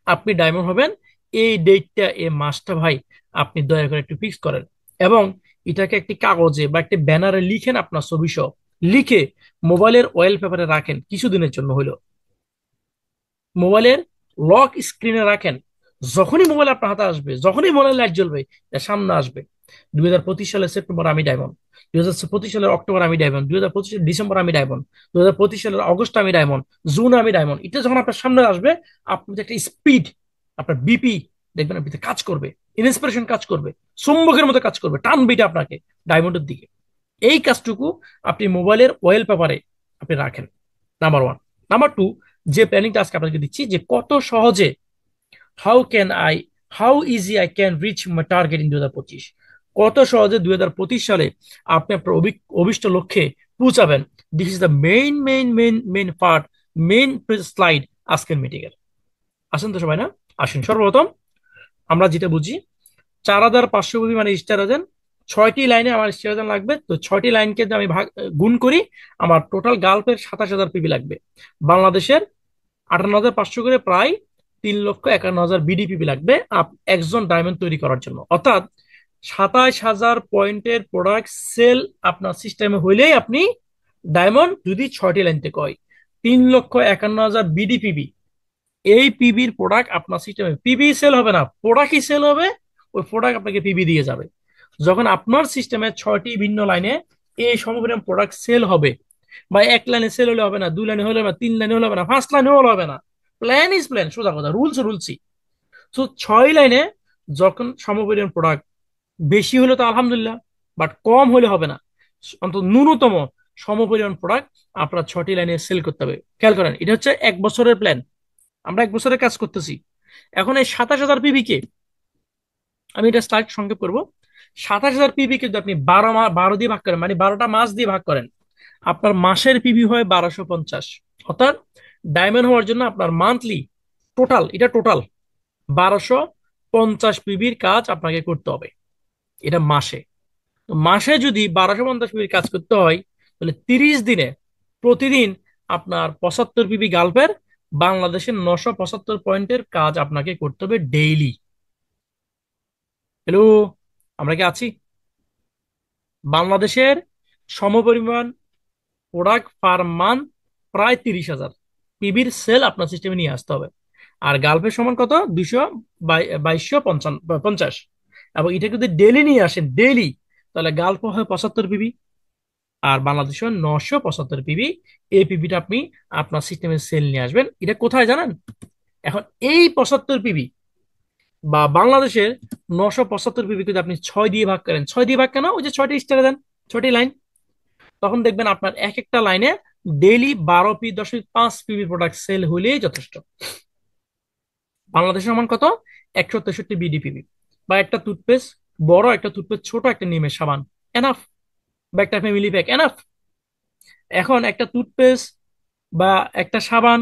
আপনি ডায়মন্ড হবেন। এই ডেটটা, এই মাসটা ভাই আপনি দয়া করে একটু ফিক্স করেন, এবং এটাকে একটি কাগজে বা একটি ব্যানারে লিখেন, আপনার ছবি সহ লিখে মোবাইলের অয়েল পেপারে রাখেন কিছুদিনের জন্য হইলো। মোবাইলের লক স্ক্রিনে রাখেন। যখনই মোবাইল আপনার হাতে আসবে, যখনই মোবাইল লাইট জ্বলবে, এর সামনে আসবে 2025 সালের সেপ্টেম্বর আমি ডায়মন্ড, 2025 সালের অক্টোবর আমি ডায়মন্ড, 2025 সালের ডিসেম্বর আমি ডায়মন্ড, 2025 সালের অগস্ট আমি ডায়মন্ড, জুন আমি ডায়মন্ড। এটা যখন আপনার সামনে আসবে, আপনার একটা স্পিড, আপনার বিপি দেখবেন আপনি কাজ করবে, ইন্সপিরেশন কাজ করবে, চুম্বকের মতো কাজ করবে, টানবে এটা আপনাকে ডায়মন্ডের দিকে। এই কাজটুকু আপনি মোবাইলের অয়েল পেপারে আপনি রাখেন, নাম্বার 1। নাম্বার 2, যে প্ল্যানিংটা আজকে আপনাকে দিচ্ছি, যে কত সহজে, how can I, how easy I can reach my target in 2025। কত সহজে 2025 সালে আপনি আপনার অভিষ্ট লক্ষ্যে পৌঁছাবেন। This is the main part, main slide আজকের মিটিং এর। আসেন তো সবাই, না আসেন। সর্বপ্রথম আমরা যেটা বুঝি, 4,500 কপি মানে স্টার 6টি লাইনে আমার স্টার লাগবে। তো 6টি লাইনকে যদি আমি গুণ করি, আমার টোটাল গাল্পের 27,000 পিবি লাগবে। বাংলাদেশের 58,500 করে প্রায় 3,51,000 বিডিপিপি লাগবে একজন ডায়মন্ড তৈরি করার জন্য। অর্থাৎ 27,000 পয়েন্টের প্রোডাক্ট সেল আপনার সিস্টেমে হইলেই আপনি ডায়মন্ড, যদি 6টি লাইন থেকে হয়। 3,51,000 বিডিপিবি, এই পিবির প্রোডাক্ট আপনার সিস্টেমে, পিবি সেল হবে না, প্রোডাক্টই সেল হবে। ওই প্রোডাক্ট আপনাকে পিবি দিয়ে যাবে। যখন আপনার সিস্টেমে 6টি ভিন্ন লাইনে এই সমপরিমাণ প্রোডাক্ট সেল হবে, বা এক লাইনে সেল হলে হবে না, 2 লাইনে হলে হবে না, 3 লাইনে হলে হবে না, 5 লাইনে হলে হবে না। প্ল্যান ইজ প্ল্যান, সোজা কথা, রুলস রুলসই। তো 6 লাইনে যখন সমপরিমাণ প্রোডাক্ট, বেশি হলে তো আলহামদুলিল্লাহ, বাট কম হলে হবে না। অন্তত ন্যূনতম সমপরিমাণ প্রোডাক্ট আপনার 6টি লাইনে সেল করতে হবে। খেয়াল করেন, এটা হচ্ছে 1 বছরের প্ল্যান। আমরা 1 বছরের কাজ করতেছি। এখন এই 27,000 পিবি কে, আমি এটা স্লাইড সংক্ষেপ করবো। 27,000 পিবি কে যদি আপনি 12 দিয়ে ভাগ করেন, মানে 12টা মাস দিয়ে ভাগ করেন, আপনার মাসের পিবি হয় 1,250। অর্থাৎ ডায়মন্ড হওয়ার জন্য আপনার মান্থলি টোটাল, এটা টোটাল 1,250 পিবির কাজ আপনাকে করতে হবে। এটা মাসে। তো মাসে যদি 1,250 পিবির কাজ করতে হয়, তাহলে 30 দিনে প্রতিদিন আপনার 75 পিবি গাল্পের বাংলাদেশের 975 পয়েন্টের কাজ আপনাকে করতে হবে ডেইলি। হ্যালো, আমরা কি আছি? বাংলাদেশের সমপরিমাণ প্রোডাক্ট পার মান্থ প্রায় 30,000 পিবির সেল আপনার সিস্টেমে নিয়ে আসতে হবে। আর গালফের সমান কত? 222,50। এবং এটা যদি ডেলি নিয়ে আসেন, ডেলি, তাহলে গালফ হয় 75 পিবি, আর বাংলাদেশের 975 পিবি। এই পিবিটা আপনি আপনার সিস্টেমে সেল নিয়ে আসবেন। এটা কোথায় জানেন? এখন এই 75 পিবি বা বাংলাদেশের 975 পিবি যদি আপনি 6 দিয়ে ভাগ করেন, 6 দিয়ে ভাগ কেন, ওই যে 6টি স্টারে দেন, 6টি লাইন, তখন দেখবেন আপনার এক একটা লাইনে ডেইলি 12.5 পিবি প্রোডাক্ট সেল হলেই যথেষ্ট। বাংলাদেশের সমান কত? 163 বিডিপিবি। বা একটা টুথপেস্ট বড়, একটা টুথপেস্ট ছোট, একটা নিমের সাবান এনাফ, বা একটা ফ্যামিলি প্যাক এনাফ। এখন একটা টুথপেস্ট বা একটা সাবান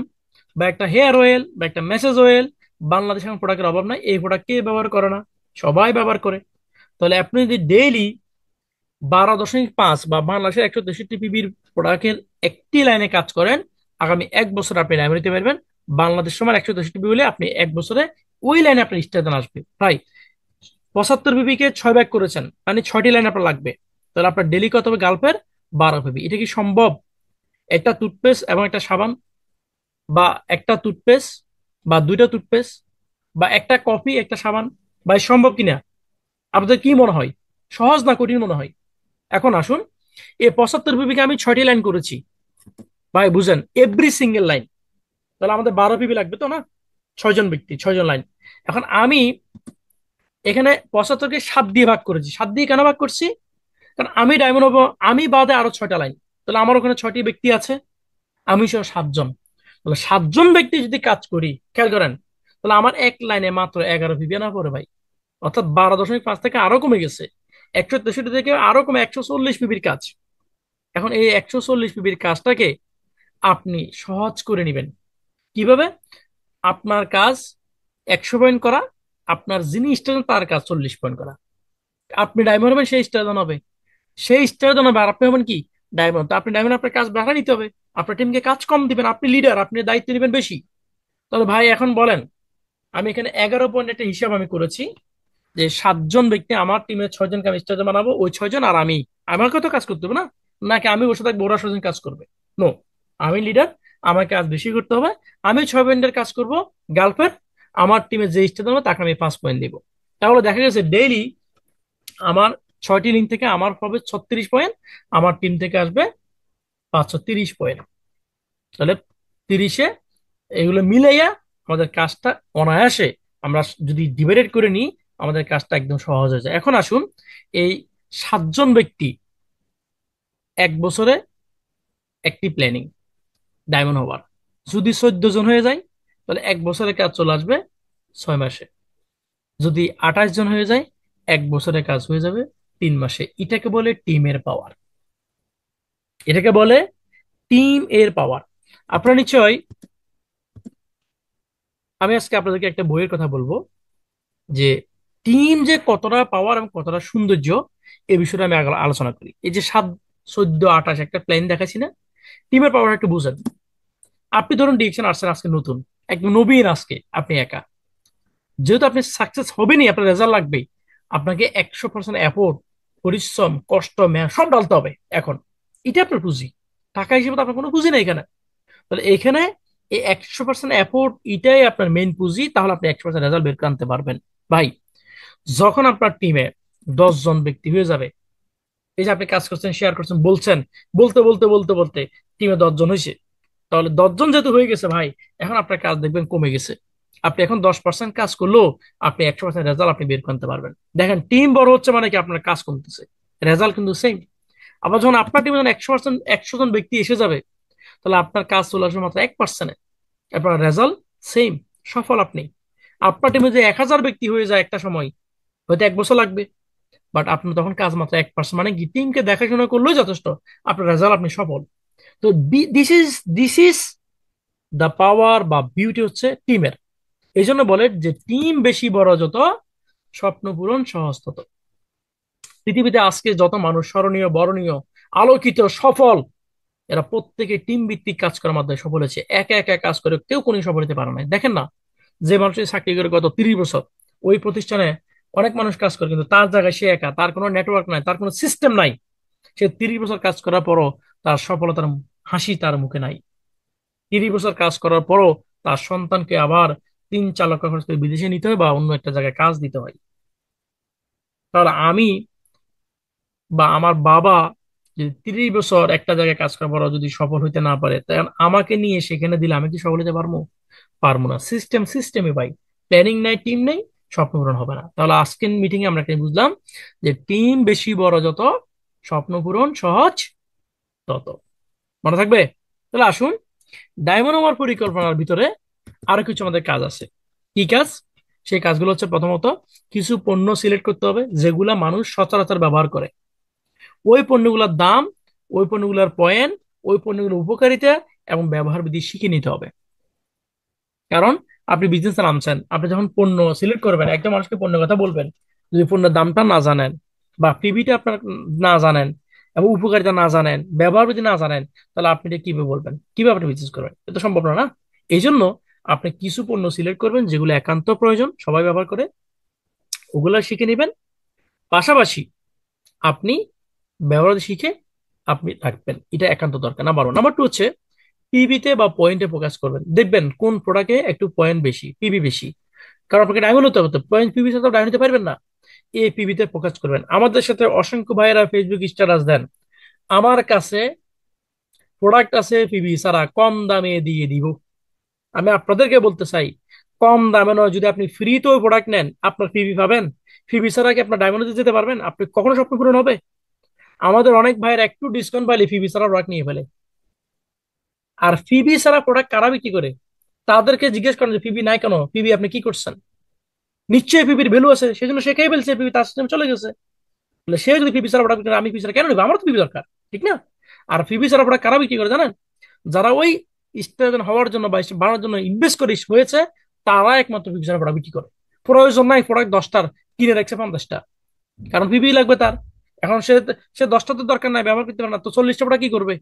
বা একটা হেয়ার অয়েল বা একটা মেসেজ অয়েল, বাংলাদেশে এখন প্রোডাক্টের অভাব নাই। এই প্রোডাক্ট কে ব্যবহার করে না? সবাই ব্যবহার করে। তাহলে আপনি যদি ডেইলি 12.5 বা বাংলাদেশের 163 পিবির প্রোডাক্টের একটি লাইনে কাজ করেন, আগামী 1 বছর আপনি লাইন নিতে পারবেন। বাংলাদেশ সময় 163 পিবি হলে আপনি 1 বছরে ওই লাইনে আপনার স্টেশন আসবে প্রায় 75 পিবি কে 6 ভাগ করেছেন, মানে 6টি লাইন আপনার লাগবে। তাহলে আপনার ডেলি কত হবে গাল্পের? 12 পিবি। এটা কি সম্ভব? একটা টুথপেস্ট এবং একটা সাবান, বা একটা টুথপেস্ট বা দুইটা টুথপেস্ট, বা একটা কফি একটা সাবান, ভাই সম্ভব কিনা? আপনাদের কি মনে হয়? সহজ না কঠিন মনে হয়? এখন আসুন, এই 75 পিবিকে আমি 6টি লাইন করেছি। ভাই বুঝেন, এভরি সিঙ্গেল লাইন। তাহলে আমাদের 12 পিবি লাগবে তো, না? 6জন ব্যক্তি, 6জন লাইন। এখন আমি এখানে 75কে 7 দিয়ে ভাগ করেছি। 7 দিয়ে কেন ভাগ করছি? কারণ আমি ডায়মন্ড হবো, আমি বাদে আরো 6টা লাইন। তাহলে আমার ওখানে 6টি ব্যক্তি আছে, আমি সহ 7 জন। তাহলে 7 জন ব্যক্তি যদি কাজ করি, খেয়াল করেন, তাহলে আমার এক লাইনে মাত্র 11 পিবি না পড়ে ভাই। অর্থাৎ 12.5 থেকে আরো কমে গেছে। 163 থেকে আরো কমে 140 পিবির কাজ। এখন এই 140 পিবির কাজটাকে আপনি সহজ করে নেবেন কিভাবে? আপনার কাজ 100 পয়েন্ট করা, আপনার যিনি স্টার তার কাজ 40 পয়েন্ট করা। আপনি ডায়মন্ড হবেন, সেই স্টার হবে, সেই স্টার হবে, আর আপনি হবেন কি? ডায়মন্ড। তো আপনি ডায়মন্ড, আপনার কাজ বাড়া নিতে হবে, আপনার টিমকে কাজ কম দিবেন, আপনি লিডার, আপনি দায়িত্ব নেবেন বেশি। তাহলে ভাই এখন বলেন, আমি এখানে 11 পয়েন্ট একটা হিসাব আমি করেছি, যে 7 জন ব্যক্তি, আমার টিমের 6জনকে আমি স্টার বানাবো, ওই 6জন আর আমি, আমাকে তো কাজ করতে হবে না? নাকি আমি বসে থাকবো ওরা 6জন কাজ করবে? নো, আমি লিডার, আমার কাজ বেশি করতে হবে। আমি 6 পয়েন্টের কাজ করব গার্লফ্রেন্ড, আমার টিমে যে স্টার দেবো তাকে আমি 5 পয়েন্ট দিব। তাহলে দেখা গেছে ডেইলি আমার 6টি লিঙ্ক থেকে আমার হবে 36 পয়েন্ট, আমার টিম থেকে আসবে 530 পয়েন্ট। তাহলে 30-এ এগুলো মিলাইয়া আমাদের কাজটা অনায়াসে, আমরা যদি ডিভাইডেড করে নিই, আমাদের কাজটা একদম সহজ হয়ে যায়। এখন আসুন, এই 7 জন ব্যক্তি 1 বছরে একটি প্ল্যানিং ডায়মন্ড হওয়ার, যদি 14 জন হয়ে যায়, তাহলে 1 বছরের কাজ চলে আসবে 6 মাসে। যদি 28 জন হয়ে যায়, 1 বছরের কাজ হয়ে যাবে 3 মাসে। এটাকে বলে টিমের পাওয়ার, এটাকে বলে টিম এর পাওয়ার। আপনারা নিশ্চয়ই, আমি আজকে আপনাদেরকে একটা বইয়ের কথা বলবো, যে টিম যে কতটা পাওয়ার এবং কতটা সৌন্দর্য, এই বিষয়টা আমি আগে আলোচনা করি। এই যে 7, 14, 28 একটা প্ল্যান দেখাচ্ছি না, টিমের পাওয়ার একটু বুঝেন। আপনি ধরুন ডিরেকশন আসছেন আজকে নতুন, একদম নবীন, আজকে আপনি একা। যেহেতু আপনি সাকসেস হবেনই, আপনার রেজাল্ট লাগবেই, আপনাকে 100% এফোর্ট, পরিশ্রম, কষ্ট, মেহনত সব ডালতে হবে এখন। এটা আপনার পুঁজি। টাকা হিসেবে তো আপনার কোনো পুঁজি নেই এখানে। তাহলে এখানে এই 100% এফোর্ট এটাই আপনার মেইন পুঁজি, তাহলে আপনি 100% রেজাল্ট বের করে আনতে পারবেন। ভাই, যখন আপনার টিমে 10 জন ব্যক্তি হয়ে যাবে, এই যে আপনি কাজ করছেন, শেয়ার করছেন, বলছেন, বলতে বলতে বলতে বলতে টিমে 10 জন হয়েছে, তাহলে 10 জন যেহেতু হয়ে গেছে ভাই, এখন আপনার কাজ দেখবেন কমে গেছে। আপনি এখন 10% কাজ করলেও আপনি 100% রেজাল্ট আপনি বের করতে পারবেন। দেখেন, টিম বড় হচ্ছে মানে কি, আপনার কাজ কমতেছে, রেজাল্ট কিন্তু সেম। আবার যখন আপনার টিমে যখন 100%, 100 জন ব্যক্তি এসে যাবে, তাহলে আপনার কাজ চলে আসবে মাত্র 1%, আপনার রেজাল্ট সেম, সফল আপনি। আপনার টিমে যে 1000 ব্যক্তি হয়ে যায় একটা সময়, হয়তো 1 বছর লাগবে, বাট আপনার তখন কাজ মাত্র 1%, মানে কি টিমকে দেখাশোনা করলেই যথেষ্ট, আপনার রেজাল্ট আপনি সফল। তো দিস ইজ দ্য পাওয়ার বা বিউটি হচ্ছে টিমের। এই জন্য বলে যে টিম বেশি বড় যত, স্বপ্ন পূরণ সহজ তত। পৃথিবীতে আজকে যত মানুষ স্মরণীয়, বরণীয়, আলোকিত, সফল, এরা প্রত্যেকে টিম ভিত্তিক কাজ করার মাধ্যমে সফল হয়েছে। একা একা কাজ করে কেউ কোনো সফল হতে পারে না। দেখেন না, যে মানুষের চাকরি করে গত 30 বছর, ওই প্রতিষ্ঠানে অনেক মানুষ কাজ করে, কিন্তু তার জায়গায় সে একা, তার কোনো নেটওয়ার্ক নাই, তার কোনো সিস্টেম নাই। সে 30 বছর কাজ করার পরও তার সফলতার হাসি তার মুখে নাই। 30 বছর কাজ করার পরও তার সন্তানকে আবার 3-4 লক্ষ খরচ করে বিদেশে নিতে হয় বা অন্য একটা জায়গায় কাজ দিতে হয়। তাহলে আমি বা আমার বাবা যদি 30 বছর একটা জায়গায় কাজ করার পরও যদি সফল হইতে না পারে, তখন আমাকে নিয়ে সেখানে দিলে আমি কি সফল হতে পারবো? পারবো না। সিস্টেমে ভাই, প্ল্যানিং নাই, টিম নেই, স্বপ্ন পূরণ হবে না। তাহলে আজকের মিটিং এ আমরা একটা বুঝলাম যে টিম বেশি বড় যত, স্বপ্ন পূরণ সহজ তত। মনে থাকবে? তাহলে আসুন, ডায়মন্ড আমার পরিকল্পনার ভিতরে আরো কিছু আমাদের কাজ আছে। কি কাজ? সেই কাজগুলো হচ্ছে, প্রথমত কিছু পণ্য সিলেক্ট করতে হবে যেগুলা মানুষ সচরাচর ব্যবহার করে। ওই পণ্যগুলোর দাম, ওই পণ্যগুলোর পয়েন্ট, ওই পণ্যগুলোর উপকারিতা এবং ব্যবহার বিধি শিখে নিতে হবে। কারণ আপনি বিজনেস নামছেন, আপনি যখন পণ্য সিলেক্ট করবেন, একটা মানুষকে পণ্যের কথা বলবেন, যদি পণ্যের দামটা না জানেন বা পিভিটা আপনার না জানেন এবং উপকারিতা না জানেন, ব্যবহার বিধি না জানেন, তাহলে আপনি এটা কিভাবে বলবেন, কিভাবে আপনি বিজনেস করবেন? এটা তো সম্ভব না, না? এই জন্য আপনি কিছু পণ্য সিলেক্ট করবেন যেগুলো একান্ত প্রয়োজন, সবাই ব্যবহার করে, ওগুলা শিখে নেবেন। পাশাপাশি আপনি ব্যবহার শিখে আপনি রাখবেন, এটা একান্ত দরকার। নাম্বার 2 হচ্ছে পিভিতে বা পয়েন্টে ফোকাস করবেন। দেখবেন কোন প্রোডাক্টে একটু পয়েন্ট বেশি, পিভি বেশি। কারণ আপনাকে ডায়মন্ড হতে হবে, পয়েন্ট পিভি সাথে ডায়মন্ড হতে পারবেন না। এই পিভিতে ফোকাস করবেন। আমাদের সাথে অসংখ্য ভাইয়েরা ফেসবুক স্ট্যাটাস দেন, আমার কাছে প্রোডাক্ট আছে পিভি ছাড়া, কম দামে দিয়ে দিব। আমি আপনাদেরকে বলতে চাই, কম দামে নয়, যদি আপনি ফ্রিতে ওই প্রোডাক্ট নেন, আপনার পিভি পাবেন। পিভি ছাড়া কি আপনার ডায়মন্ডে যেতে পারবেন? আপনি কখনো স্বপ্ন পূরণ হবে? আমাদের অনেক ভাইয়ের একটু ডিসকাউন্ট পাইলে পিভি ছাড়া প্রোডাক্ট নিয়ে ফেলে। আর পিভি ছাড়া প্রোডাক্ট কারা বিক্রি করে? তাদেরকে জিজ্ঞেস করেন যে পিভি নাই কেন, পিভি আপনি কি করছেন? নিশ্চয়ই পিপির ভ্যালু আছে, সেজন্য সে খেয়ে ফেলছে, পিপি তার সিস্টেম চলে গেছে। তাহলে সে যদি পিপি ছাড়া প্রোডাক্ট, আমি পিপি ছাড়া কেন নেবো? আমার তো পিপি দরকার, ঠিক না? আর পিপি ছাড়া প্রোডাক্ট কারা বিক্রি করে জানেন? যারা ওই স্টেশন হওয়ার জন্য বা বাড়ানোর জন্য ইনভেস্ট করে হয়েছে, তারা একমাত্র পিপি ছাড়া প্রোডাক্ট বিক্রি করে। প্রয়োজন নাই প্রোডাক্ট 10টার, কিনে রাখছে 50টা, কারণ পিপি লাগবে তার। এখন সে সে 10টা তো দরকার নাই, ব্যবহার করতে পারে না, তো 40টা প্রোডাক্ট কি করবে?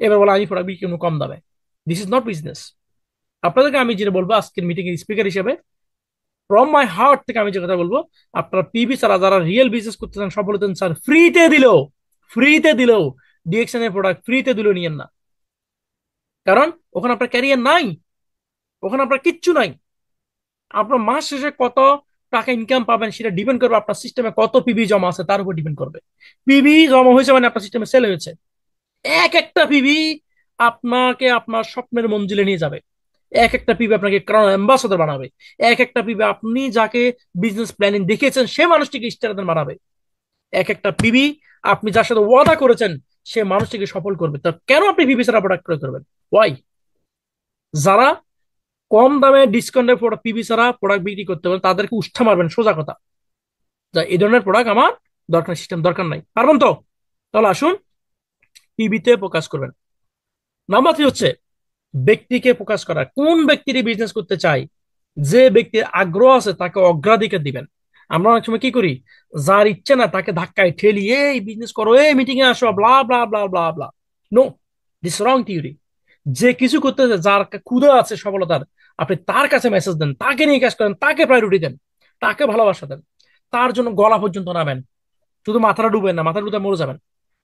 এবার বলে আমি প্রোডাক্ট বিক্রি করবো কম দামে। This is not business. আপনাদেরকে আমি যেটা বলবো আজকের মিটিং এর স্পিকার হিসেবে, ফ্রম মাই হার্ট থেকে আমি যে কথা বলবো, আপনারা পিবি ছাড়া যারা রিয়েল বিজনেস করতে চান, সফল হতেন স্যার, ফ্রিতে দিলেও ডিএকশন এর প্রোডাক্ট ফ্রিতে দিলেও নিয়েন না। কারণ ওখানে আপনার ক্যারিয়ার নাই, ওখানে আপনার কিচ্ছু নাই। আপনার মাস শেষে কত টাকা ইনকাম পাবেন সেটা ডিপেন্ড করবে আপনার সিস্টেমে কত পিবি জমা আছে, তার উপর ডিপেন্ড করবে। পিবি জমা হয়েছে মানে আপনার সিস্টেমে সেল হয়েছে। এক একটা পিবি আপনাকে আপনার স্বপ্নের মঞ্জিলে নিয়ে যাবে। এক একটা পিবি আপনাকে ক্রাউন অ্যাম্বাসাডর বানাবে। এক একটা পিবি আপনি যাকে বিজনেস প্ল্যানিং দেখিয়েছেন সে মানুষটিকে স্টার বানাবে। এক একটা পিবি আপনি যার সাথে ওয়াদা করেছেন সে মানুষটিকে সফল করবে। তা কেন আপনি পিবি ছাড়া প্রোডাক্ট ক্রয় করবেন? ওয়াই? যারা কম দামে ডিসকাউন্টে পিবি ছাড়া প্রোডাক্ট বিক্রি করতে পারেন, তাদেরকে উষ্ঠা মারবেন, সোজা কথা, যা এই ধরনের প্রোডাক্ট আমার দরকার সিস্টেম দরকার নাই, পারবেন তো? তাহলে আসুন টিভিতে ফোকাস করবেন। নাম্বার 3 হচ্ছে ব্যক্তিকে ফোকাস করা। কোন ব্যক্তির বিজনেস করতে চাই, যে ব্যক্তির আগ্রহ আছে তাকে অগ্রাধিকার দিবেন। আমরা অনেক সময় কি করি, যার ইচ্ছে না তাকে ধাক্কায় ঠেলি, এই বিজনেস করো, এই মিটিং এ আসো, blah blah blah blah blah. No, this wrong theory. যে কিছু করতেছে, যার ক্ষুধা আছে সফলতার, আপনি তার কাছে মেসেজ দেন, তাকে নিয়ে কাজ করেন, তাকে প্রায়োরিটি দেন, তাকে ভালোবাসা দেন, তার জন্য গলা পর্যন্ত নামেন। শুধু মাথাটা ডুবেন না, মাথা ডুবে মরে যাবেন।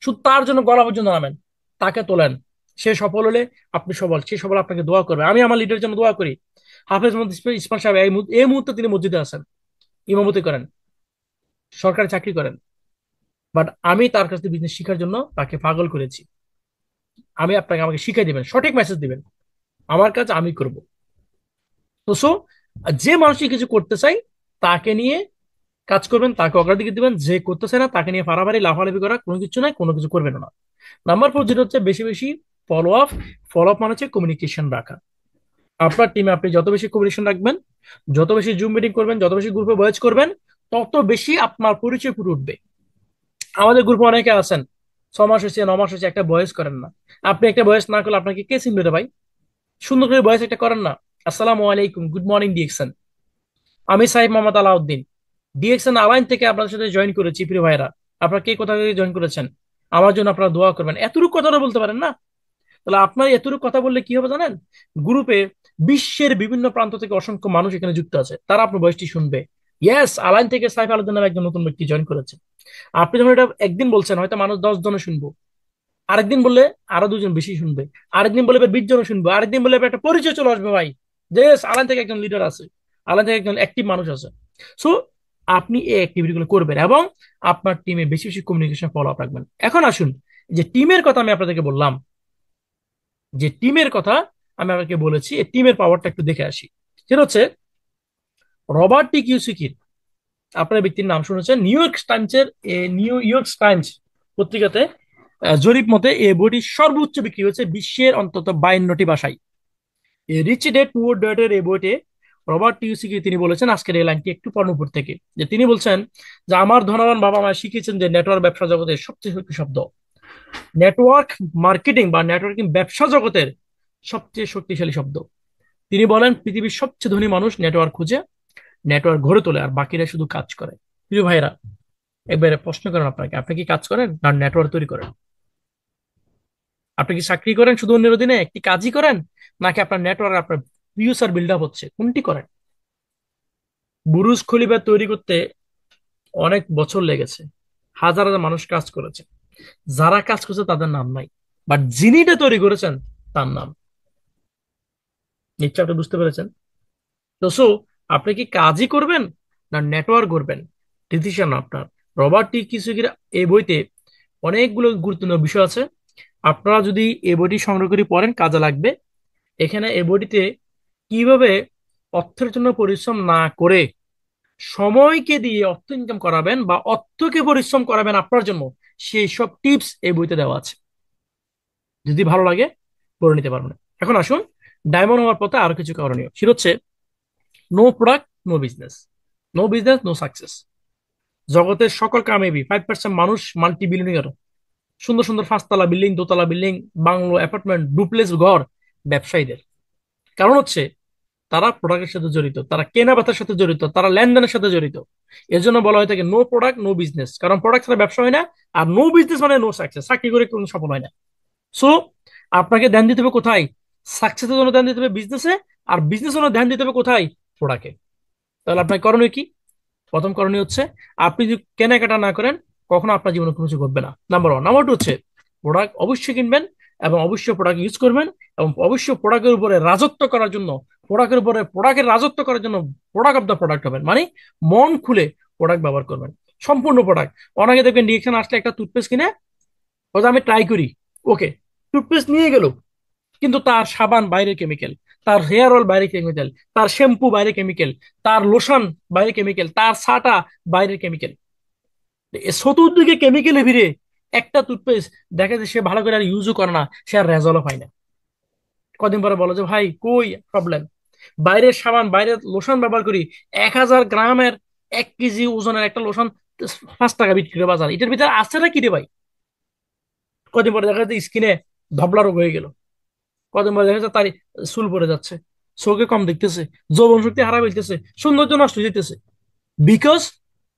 শুধু তার জন্য গলা পর্যন্ত নামেন, তাকে তোলেন। সে সফল হলে আপনি সফল, সে সফল আপনাকে দোয়া করবে। আমি আমার লিডারের জন্য দোয়া করি। হাফেজ মোহাম্মদ ইসমাইল সাহেব এই মুহূর্তে তিনি মসজিদে আছেন, ইমামতি করেন, সরকারি চাকরি করেন, বাট আমি তার কাছ থেকে বিজনেস শেখার জন্য তাকে পাগল করেছি। আমি আপনাকে, আমাকে শিখাই দিবেন, সঠিক মেসেজ দিবেন, আমার কাজ আমি করব। তো সো, যে মানুষই কিছু করতে চাই তাকে নিয়ে কাজ করবেন, তাকে অগ্রাধিকার দিবেন। যে করতেছে না তাকে নিয়ে ফাড়াফাড়ি লাফালাফি করা কোনো কিছু নাই, কোনো কিছু করবেন না। নাম্বার 4 যেটা হচ্ছে বেশি বেশি ফলো আপ। ফলো আপ মানে হচ্ছে কমিউনিকেশন রাখা। আপনার টিমে আপনি যত বেশি কমিউনিকেশন রাখবেন, যত বেশি জুম মিটিং করবেন, যত বেশি গ্রুপে ভয়েস করবেন, তত বেশি আপনার পরিচয় ফুটে উঠবে। আমাদের গ্রুপে অনেকে আছেন, 6 মাস হয়েছে, 9 মাস হয়েছে, একটা ভয়েস করেন না। আপনি একটা ভয়েস না করলে আপনাকে কে চিনবে রে ভাই? সুন্দর করে ভয়েস একটা করেন না। আসসালামু আলাইকুম, গুড মর্নিং ডিএক্সএন, আমি সাইফ মোহাম্মদ আলাউদ্দিন, ডিএক্সএন আলাইন থেকে আপনাদের সাথে জয়েন করেছি। প্রিয় ভাইরা, আপনারা কে কোথা থেকে জয়েন করেছেন, আমার জন্য আপনারা দোয়া করবেন। এতটুকু কথাটা বলতে পারেন না? তাহলে আপনার এতটুকু কথা বললে কি হবে জানেন? গ্রুপে বিশ্বের বিভিন্ন প্রান্ত থেকে অসংখ্য মানুষ এখানে যুক্ত আছে, তারা আপনার ভয়েসটি শুনবে। ইয়েস, আলাইন থেকে সাইফ আলাউদ্দিন নামে একজন নতুন ব্যক্তি জয়েন করেছে। আপনি যখন এটা একদিন বলছেন, হয়তো মানুষ 10 জনে শুনবো, আরেকদিন বললে আরো 2 জন বেশি শুনবে, আরেকদিন বলে 20 জন শুনবে, আরেকদিন বলে একটা পরিচয় চলে আসবে ভাই, যে আলাদা থেকে একজন লিডার আছে, আলাদা থেকে একজন অ্যাক্টিভ মানুষ আছে। সো আপনি এই অ্যাক্টিভিটি গুলো করবেন এবং আপনার টিমে বেশি বেশি কমিউনিকেশন ফলো আপ রাখবেন। এখন আসুন, যে টিমের কথা আমি আপনাদেরকে বললাম, যে টিমের কথা আমি আপনাকে বলেছি, এই টিমের পাওয়ারটা একটু দেখে আসি। সেটা হচ্ছে রবার্ট টি কিউসিকির, আপনার ব্যক্তির নাম শুনেছেন। নিউ ইয়র্ক টাইমস পত্রিকাতে জরিপ মতে এই বইটি সর্বোচ্চ বিক্রি হচ্ছে বিশ্বের অন্তত 52টি ভাষায়। এই রিচ ড্যাড পুয়ার ড্যাড এর এই বইতে রবার্ট টিউসিকি তিনি বলেছেন, আজকের এই লাইনটি একটু পর্ণপুর থেকে, যে তিনি বলছেন যে আমার ধনবান বাবা মা শিখিয়েছেন যে নেটওয়ার্ক ব্যবসা জগতের সবচেয়ে শক্তি শব্দ। নেটওয়ার্ক মার্কেটিং বা নেটওয়ার্কিং ব্যবসা জগতের সবচেয়ে শক্তিশালী শব্দ। তিনি বলেন পৃথিবীর সবচেয়ে ধনী মানুষ নেটওয়ার্ক খুঁজে, নেটওয়ার্ক গড়ে তোলে, আর বাকিরা শুধু কাজ করে। প্রিয় ভাইরা, এবারে প্রশ্ন করেন আপনাকে, আপনি কি কাজ করেন না নেটওয়ার্ক তৈরি করেন? আপনি কি চাকরি করেন শুধু অন্যের অধীনে, একটি কাজই করেন, নাকি আপনার নেটওয়ার্ক, আপনার ফিউচার বিল্ড আপ হচ্ছে, কোনটি করেন? বুরুজ খলিফা তৈরি করতে অনেক বছর লেগেছে, হাজার হাজার মানুষ কাজ করেছে, যারা কাজ করছে তাদের নাম নাই, বাট যিনি এটা তৈরি করেছেন তার নাম। নিশ্চয় আপনি বুঝতে পেরেছেন। তো সো, আপনি কি কাজই করবেন না নেটওয়ার্ক করবেন, ডিসিশন আপনার। রবার্ট টি কিসিকের এই বইতে অনেকগুলো গুরুত্বপূর্ণ বিষয় আছে। আপনারা যদি এই বইটি সংগ্রহ করে পড়েন, কাজে লাগবে। এখানে এই বইটিতে কিভাবে অর্থের জন্য পরিশ্রম না করে সময়কে দিয়ে অর্থ ইনকাম করাবেন বা অর্থকে পরিশ্রম করাবেন আপনার জন্য, সেই সব টিপস এই বইতে দেওয়া আছে। যদি ভালো লাগে পড়ে নিতে পারবেন। এখন আসুন, ডায়মন্ড হওয়ার পথে আরো কিছু করণীয়। সেটা হচ্ছে no product no business, no business no success. জগতের সকল কামেবি 5% মানুষ মাল্টি বিলিয়নিয়ার, সুন্দর সুন্দর 5 তলা বিল্ডিং, দোতলা বিল্ডিং, বাংলো, অ্যাপার্টমেন্ট, ডুপ্লেক্স ঘর ব্যবসায়ীদের। কারণ হচ্ছে তারা প্রোডাক্টের সাথে জড়িত, তারা কেনা বেচার সাথে জড়িত, তারা লেনদেনের সাথে জড়িত। এর জন্য বলা হয় থাকে নো প্রোডাক্ট নো বিজনেস, কারণ প্রোডাক্ট ছাড়া ব্যবসা হয় না। আর নো বিজনেস মানে নো সাকসেস, চাকরি করে কোনো সফল হয় না। সো আপনাকে ধ্যান দিতে হবে কোথায়? সাকসেসের জন্য ধ্যান দিতে হবে বিজনেসে, আর বিজনেস জন্য ধ্যান দিতে হবে কোথায়? প্রোডাক্টে। তাহলে আপনার করণীয় কি? প্রথম করণীয় হচ্ছে, আপনি যদি কেনাকাটা না করেন, কখনো আপনার জীবনে কোনো কিছু ঘটবে না। নাম্বার 1। নাম্বার 2 হচ্ছে প্রোডাক্ট অবশ্যই কিনবেন এবং অবশ্যই প্রোডাক্ট ইউজ করবেন, এবং অবশ্যই প্রোডাক্টের উপরে রাজত্ব করার জন্য, প্রোডাক্টের উপরে প্রোডাক্টের রাজত্ব করার জন্য প্রোডাক্ট অফ দ্য প্রোডাক্ট হবেন, মানে মন খুলে প্রোডাক্ট ব্যবহার করবেন, সম্পূর্ণ প্রোডাক্ট। অনেকে দেখবেন রিয়েকশন আসলে একটা টুথপেস্ট কিনে, ওটা আমি ট্রাই করি, ওকে, টুথপেস্ট নিয়ে গেল, কিন্তু তার সাবান বাইরে কেমিক্যাল, তার হেয়ার অয়েল বাইরে কেমিক্যাল, তার শ্যাম্পু বাইরে কেমিক্যাল, তার লোশন বাইরে কেমিক্যাল, তার ছাটা বাইরে কেমিক্যাল, চতুর্দিকে কেমিক্যালে ভিড়ে একটা টুথপেস্ট দেখা যায় সে ভালো করে আর ইউজও করে না, সে আর রেজাল্টও পায় না। কদিন পরে বলো যে ভাই কই প্রবলেম, বাইরের সাবান বাইরের লোশন ব্যবহার করি, 1000 গ্রামের 1 কেজি ওজনের একটা লোশন 5 টাকা বিক্রি করে বাজার, এটার ভিতরে আছে না কি রে ভাই? কদিন পরে দেখা যাচ্ছে স্কিনে ধবলা রোগ হয়ে গেল, কদিন পরে দেখা যাচ্ছে তার চুল পড়ে যাচ্ছে, চোখে কম দেখতেছে, যৌবন শক্তি হারা হইতেছে, সৌন্দর্য নষ্ট হয়ে যেতেছে, because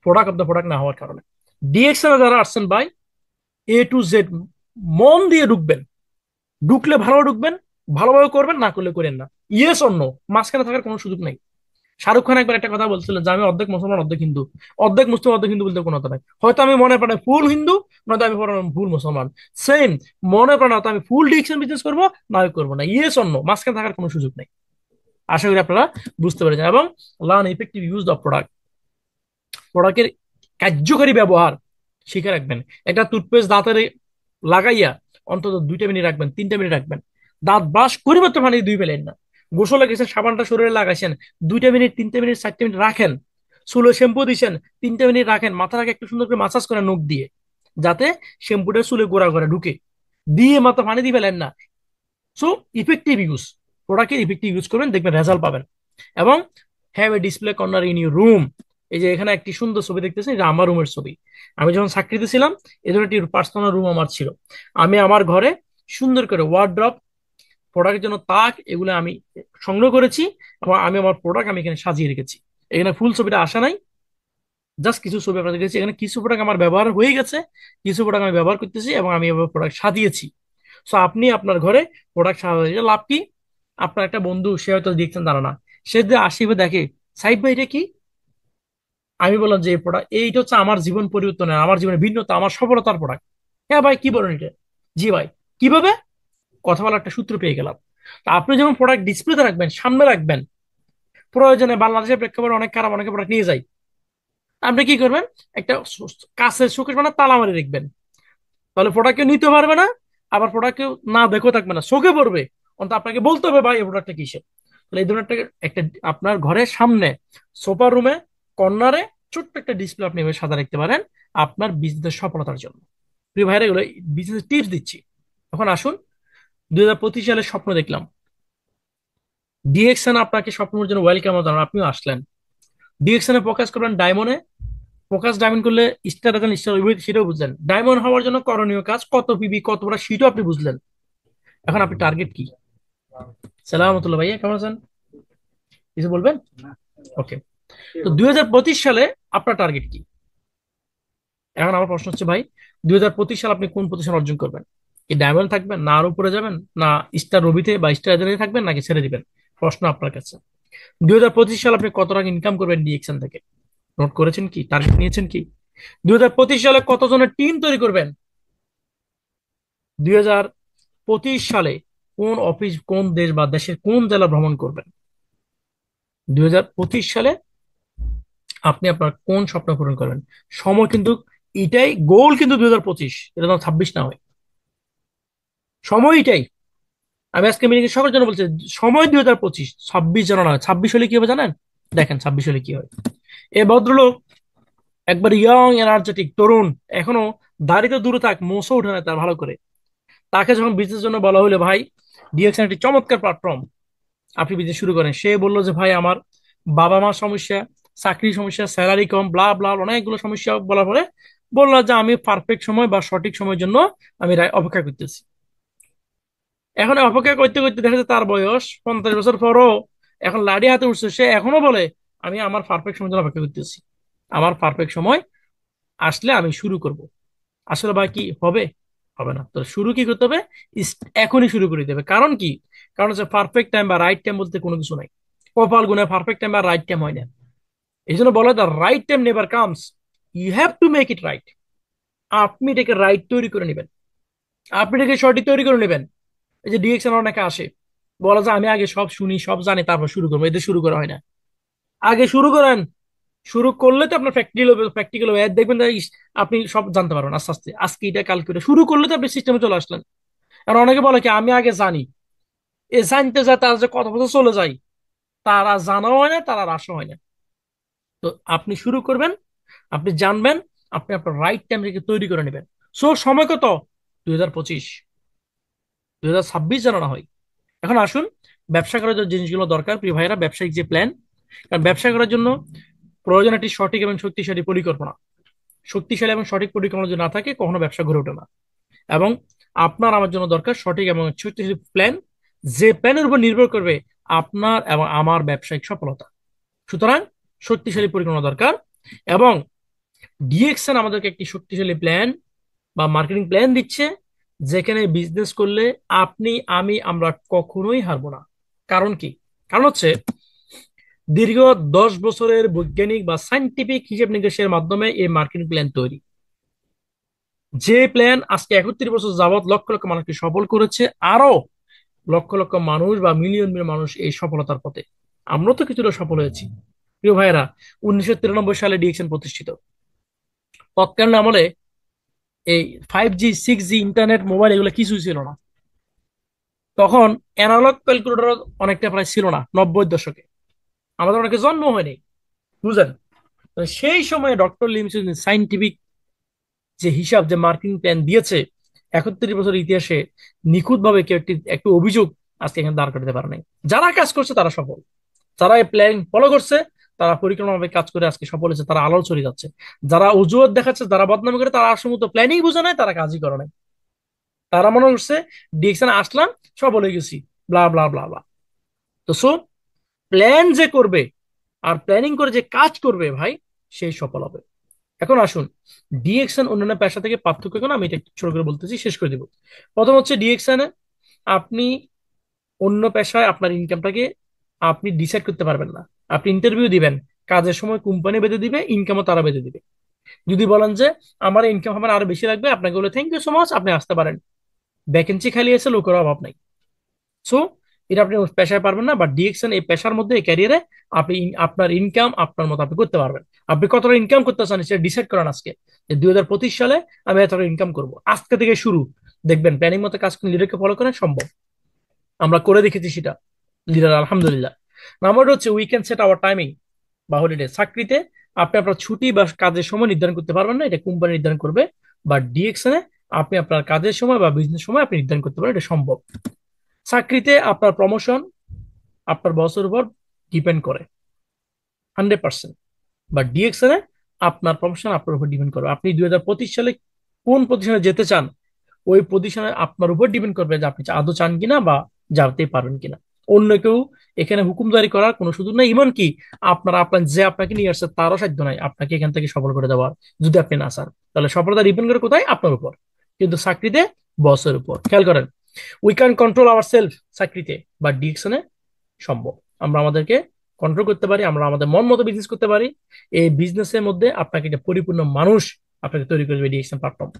product of the product না হওয়ার কারণে। ডিএক্সএল যারা আসছেন ভাই, A to Z মন দিয়ে ঢুকবেন, ঢুকলে ভালো ঢুকবেন, ভালোভাবে করবেন, না করলে করেন না। ইয়েস অন্য, মাঝখানে থাকার কোনো সুযোগ নেই। শাহরুখ খান একবার একটা কথা বলছিলেন যে আমি অর্ধেক মুসলমান অর্ধেক হিন্দু। অর্ধেক মুসলিম অর্ধেক হিন্দু বলতে কোনো কথা নাই, হয়তো আমি মনে প্রাণে ফুল হিন্দু, নয়তো আমি ফুল মুসলমান। সেম, মনে প্রাণে হয়তো আমি ফুল ডিরেকশন বিজনেস করবো, না আমি করবো না। ইয়েস অন্য, মাঝখানে থাকার কোনো সুযোগ নেই। আশা করি আপনারা বুঝতে পেরেছেন। এবং learn effective use of product, প্রোডাক্টের কার্যকরী ব্যবহার শিখে রাখবেন। একটা টুথপেস্ট দাঁতের লাগাইয়া অন্তত 2টা মিনিট রাখবেন, 3টা মিনিট রাখবেন। দাঁত ব্রাশ করে মাত্র পানি দুই ফেলেন না, গোসলে গেছেন সাবানটা শরীরে লাগাইছেন, 2টা মিনিট, 3টা মিনিট, 4টা মিনিট রাখেন। চুলে শ্যাম্পু দিয়েছেন, 3টা মিনিট রাখেন, মাথাটাকে একটু সুন্দর করে মাসাজ করেন নখ দিয়ে, যাতে শ্যাম্পুটা চুলে গোড়া গোড়া ঢুকে, দিয়ে মাত্র পানি দিয়ে ফেলেন না। সো ইফেক্টিভ ইউজ, প্রোডাক্টের ইফেক্টিভ ইউজ করবেন, দেখবেন রেজাল্ট পাবেন। এবং have a display corner in your room. এই যে এখানে একটি সুন্দর ছবি দেখতেছেন, এটা আমার রুমের ছবি। আমি যখন চাকরিতে ছিলাম, এই ধরনের একটি পার্সোনাল রুম আমার ছিল। আমি আমার ঘরে সুন্দর করে ওয়ার্ড্রপ, প্রোডাক্টের জন্য তাক, এগুলো আমি সংগ্রহ করেছি, এবং আমি আমার প্রোডাক্ট আমি এখানে সাজিয়ে রেখেছি। এখানে ফুল ছবিটা আসা নাই, জাস্ট কিছু ছবি আপনাদের কাছে। এখানে কিছু প্রোডাক্ট আমার ব্যবহার হয়ে গেছে, কিছু প্রোডাক্ট আমি ব্যবহার করতেছি, এবং আমি এভাবে প্রোডাক্ট সাজিয়েছি। সো আপনি আপনার ঘরে প্রোডাক্ট সাজাতে লাভ কি? আপনার একটা বন্ধু, সে হয়তো দেখছেন জানা না, সে যদি আসিবে দেখে, সাইড ভাই এটা কি, আমি বললাম যে এই প্রোডাক্ট এইটা হচ্ছে আমার জীবন পরিবর্তনের, আমার জীবনে ভিন্নতা, আমার সফলতার প্রোডাক্ট। হ্যাঁ ভাই, কি বলেন এটা? জি ভাই। কিভাবে? কথা বলার একটা সূত্র পেয়ে গেলাম। তা আপনি যখন প্রোডাক্ট ডিসপ্লেতে রাখবেন, সামনে রাখবেন, প্রয়োজনে বাংলাদেশের প্রেক্ষাপটে অনেক খারাপ, অনেকে প্রোডাক্ট নিয়ে যায়, আপনি কি করবেন? একটা কাছের শোকেস মানে তালা মারি রাখবেন, তাহলে প্রোডাক্ট কেউ নিতে পারবে না, আবার প্রোডাক্ট কেউ না দেখেও থাকবে না, চোখে পড়বে, অন্ত আপনাকে বলতে হবে ভাই এই প্রোডাক্টটা কিসের। তাহলে এই ধরনের একটা আপনার ঘরের সামনে, সোফার রুমে, কর্নারে ছোট্ট একটা ডিসপ্লে আপনি এভাবে সাজা রাখতে পারেন আপনার বিজনেস সফলতার জন্য। প্রিয় ভাইরা, এগুলো বিজনেস টিপস দিচ্ছি। এখন আসুন, 2025 সালের স্বপ্ন দেখলাম, ডিএক্সএন আপনাকে স্বপ্নের জন্য ওয়েলকাম জানান, আপনিও আসলেন। ডিএক্সএন এ ফোকাস করবেন ডায়মন্ডে, ফোকাস ডায়মন্ড করলে স্টার আছেন, স্টার সেটাও বুঝলেন। ডায়মন্ড হওয়ার জন্য করণীয় কাজ, কত পিবি কত বড় সেটাও আপনি বুঝলেন। এখন আপনি টার্গেট কি? সালামতুল্লাহ ভাইয়া, কেমন আছেন? কিছু বলবেন? ওকে। তো 2025 সালে আপনার টার্গেট কি? এখন আমার প্রশ্ন হচ্ছে ভাই, 2025 সাল আপনি কোন পজিশন অর্জন করবেন? কি ডায়মন্ড থাকবেন, না আরো উপরে যাবেন, না স্টার রবিতে বা স্টার এজেন্টে থাকবেন, নাকি ছেড়ে দিবেন? প্রশ্ন আপনার কাছে। 2025 সাল আপনি কত টাকা ইনকাম করবেন ডিএক্সএন থেকে? নোট করেছেন কি? টার্গেট নিয়েছেন কি? 2025 সালে কতজনের টিম তৈরি করবেন? 2025 সালে কোন অফিস, কোন দেশ বা দেশের কোন জেলা ভ্রমণ করবেন? 2025 সালে আপনি আপনার কোন স্বপ্ন পূরণ করবেন? সময় কিন্তু এটাই গোল, কিন্তু 2025, এটা যেন 26 না হয়। সময় এটাই। আমি আজকে মিটিং সকলের জন্য বলছি, সময় 2025, 26 যেন না হয়। 26 হলে কি হবে জানেন? দেখেন 26 হলে কি হয়। এ ভদ্রলোক একবার ইয়ং এনার্জেটিক তরুণ, এখনো দাড়িতে দূরে থাক, মোসও উঠে না তার ভালো করে। তাকে যখন বিজনেস জন্য বলা হলো, ভাই ডিএক্সএন একটি চমৎকার প্ল্যাটফর্ম, আপনি বিজনেস শুরু করেন, সে বললো যে ভাই আমার বাবা মার সমস্যা, চাকরির সমস্যা, স্যালারি কম, ব্লা ব্লা অনেকগুলো সমস্যা বলার পরে বললো যে আমি পারফেক্ট সময় বা সঠিক সময়ের জন্য আমি অপেক্ষা করতেছি। এখন অপেক্ষা করতে করতে দেখা যাচ্ছে তার বয়স 50 বছর পরও এখন লাড়ি হাতে উঠছে, সে এখনো বলে আমি আমার পারফেক্ট সময়ের জন্য অপেক্ষা করতেছি, আমার পারফেক্ট সময় আসলে আমি শুরু করব। আসলে ভাই কি হবে? হবে না। তো শুরু কি করতে হবে? এখনই শুরু করে দিতে হবে। কারণ কি? কারণ হচ্ছে পারফেক্ট টাইম বা রাইট টাইম বলতে কোনো কিছু নাই। কপাল গুনে পারফেক্ট টাইম বা রাইট টাইম হয় না। এই জন্য বলা হয় the right time never comes, you have to make it right. আপনি এটাকে রাইট তৈরি করে নেবেন, আপনি এটাকে সঠিক তৈরি করে নেবেন। এই যে ডিএক্সএন অনেকে আসে, বলা যায় আমি আগে সব শুনি সব জানি তারপর শুরু করবো, এদের শুরু করা হয় না। আগে শুরু করেন, শুরু করলে তো আপনার প্র্যাকটিক্যাল হবে, প্র্যাকটিক্যাল হবে, দেখবেন যে আপনি সব জানতে পারবেন আস্তে আস্তে। আজকে এটা কালকে এটা শুরু করলে তো আপনি সিস্টেমে চলে আসলেন। আর অনেকে বলে কি আমি আগে জানি, এ জানতে যায় তার যে কত বছর চলে যায়, তারা জানাও হয় না, তারা আসা হয় না। তো আপনি শুরু করবেন, আপনি জানবেন, আপনি আপনার রাইট টাইম থেকে তৈরি করে নেবেন। সো সময় কত? 2025, 2026 জানানো হয়। এখন আসুন, ব্যবসা করার যে জিনিসগুলো দরকার প্রিয় ভাইরা, ব্যবসায়িক যে প্ল্যান। কারণ ব্যবসা করার জন্য প্রয়োজন একটি সঠিক এবং শক্তিশালী পরিকল্পনা। শক্তিশালী এবং সঠিক পরিকল্পনা যদি না থাকে কখনো ব্যবসা গড়ে ওঠে না। এবং আপনার আমার জন্য দরকার সঠিক এবং শক্তিশালী প্ল্যান, যে প্ল্যানের উপর নির্ভর করবে আপনার এবং আমার ব্যবসায়িক সফলতা। সুতরাং শক্তিশালী পরিকল্পনা দরকার। এবং ডিএক্সএন আমাদেরকে একটি শক্তিশালী প্ল্যান বা মার্কেটিং প্ল্যান দিচ্ছে, যেখানে বিজনেস করলে আপনি আমি আমরা কখনোই হারবো না। কারণ কি? কারণ হচ্ছে দীর্ঘ 10 বছরের বৈজ্ঞানিক বা সাইন্টিফিক হিসেব নিকেশের মাধ্যমে এই মার্কেটিং প্ল্যান তৈরি, যে প্ল্যান আজকে 31 বছর যাবত লক্ষ লক্ষ মানুষকে সফল করেছে। আরো লক্ষ লক্ষ মানুষ বা মিলিয়ন মিলিয়ন মানুষ এই সফলতার পথে। আমরা তো কিছুটা সফল হয়েছি। প্রিয় ভাইয়েরা, 1993 সালে ডিএক্সএন প্রতিষ্ঠিত। তৎকালীন আমলে এই 5G 6G ইন্টারনেট মোবাইল এগুলো কিছুই ছিল না। তখন অ্যানালগ ক্যালকুলেটর অনেকটা প্রায় ছিল না 90-এর দশকে। আমাদের অনেকে জন্ম হয়নি, বুঝলেন? তো সেই সময় ডক্টর লিমস সাইন্টিফিক যে হিসাব, যে মার্কেটিং প্ল্যান দিয়েছে, 31 বছর ইতিহাসে নিখুঁত ভাবে কেউ একটি একটু অভিযোগ আজকে এখানে দাঁড় করাতে পারে নাই। যারা কাজ করছে তারা সফল, যারা এই প্ল্যান ফলো করছে, তারা পরিকল্পনাভাবে কাজ করে আজকে সফল হয়েছে, তারা আলো চলে যাচ্ছে। যারা অজুহাত দেখাচ্ছে, যারা বদনামি করে, তারা আসলে মতো প্ল্যানিং বোঝে নাই, তারা কাজই করে নাই। তারা মনে করছে ডিএকশনে আসলাম, সফল হয়ে গেছি, ব্লা ব্লা ব্লা ব্লা। তো সো প্ল্যান যে করবে আর প্ল্যানিং করে যে কাজ করবে ভাই, সেই সফল হবে। এখন আসুন, ডিএকশন অন্যান্য পেশা থেকে পার্থক্য কেন, আমি এটা একটু ছোট করে বলতেছি, শেষ করে দিব। প্রথম হচ্ছে ডিএকশনে আপনি অন্য পেশায় আপনার ইনকামটাকে আপনি ডিসাইড করতে পারবেন না। আপনি ইন্টারভিউ দিবেন, কাজের সময় কোম্পানি বেঁধে দিবে, ইনকামও তারা বেঁধে দিবে। যদি বলেন যে আমার ইনকাম আমার আরো বেশি লাগবে, আপনাকে বলে থ্যাংক ইউ সো মাচ, আপনি আসতে পারেন, ভ্যাকেন্সি খালি আছে, লোকের অভাব নাই। সো এটা আপনি ওই পেশায় পারবেন না। বাট ডিএকশন এই পেশার মধ্যে, এই ক্যারিয়ারে আপনি আপনার ইনকাম আপনার মতো আপনি করতে পারবেন। আপনি কতটা ইনকাম করতে চান সেটা ডিসাইড করেন আজকে, যে 2025 সালে আমি এতটা ইনকাম করব, আজকে থেকে শুরু। দেখবেন প্ল্যানিং মতো কাজ করে লিডারকে ফলো করেন, সম্ভব। আমরা করে দেখেছি সেটা, লিডার আলহামদুলিল্লাহ। নাম্বার হচ্ছে we can set our timing বা হলিডে। চাকরিতে আপনি আপনার ছুটি বা কাজের সময় নির্ধারণ করতে পারবেন না, এটা কোম্পানি নির্ধারণ করবে। বাট ডিএকশনে আপনি আপনার কাজের সময় বা বিজনেস সময় আপনি নির্ধারণ করতে পারেন, এটা সম্ভব। চাকরিতে আপনার প্রমোশন আপনার বসের উপর ডিপেন্ড করে 100%। বা ডিএক্সএল এ আপনার প্রমোশন আপনার উপর ডিপেন্ড করবে। আপনি 2025 সালে কোন পজিশনে যেতে চান, ওই পজিশনে আপনার উপর ডিপেন্ড করবে যে আপনি আদৌ চান কিনা বা যেতে পারবেন কিনা। অন্য কেউ এখানে হুকুমদারি করার কোনো সুযোগ নাই। ইমন কি আপনার আপনার যে আপনাকে নিয়ে আসছে তারও সাধ্য নাই আপনাকে এখান থেকে সফল করে দেওয়ার, যদি আপনি না চান। তাহলে সফলতা ডিপেন্ড করে কোথায়? আপনার উপর। কিন্তু চাকরিতে বসের উপর। খেয়াল করেন, we can control our self চাকরিতে, বা ডিএকশনে সম্ভব। আমরা আমাদেরকে কন্ট্রোল করতে পারি, আমরা আমাদের মন মতো বিজনেস করতে পারি। এই বিজনেসের মধ্যে আপনাকে একটা পরিপূর্ণ মানুষ আপনাকে তৈরি করে দেবে ডিএকশন প্ল্যাটফর্ম।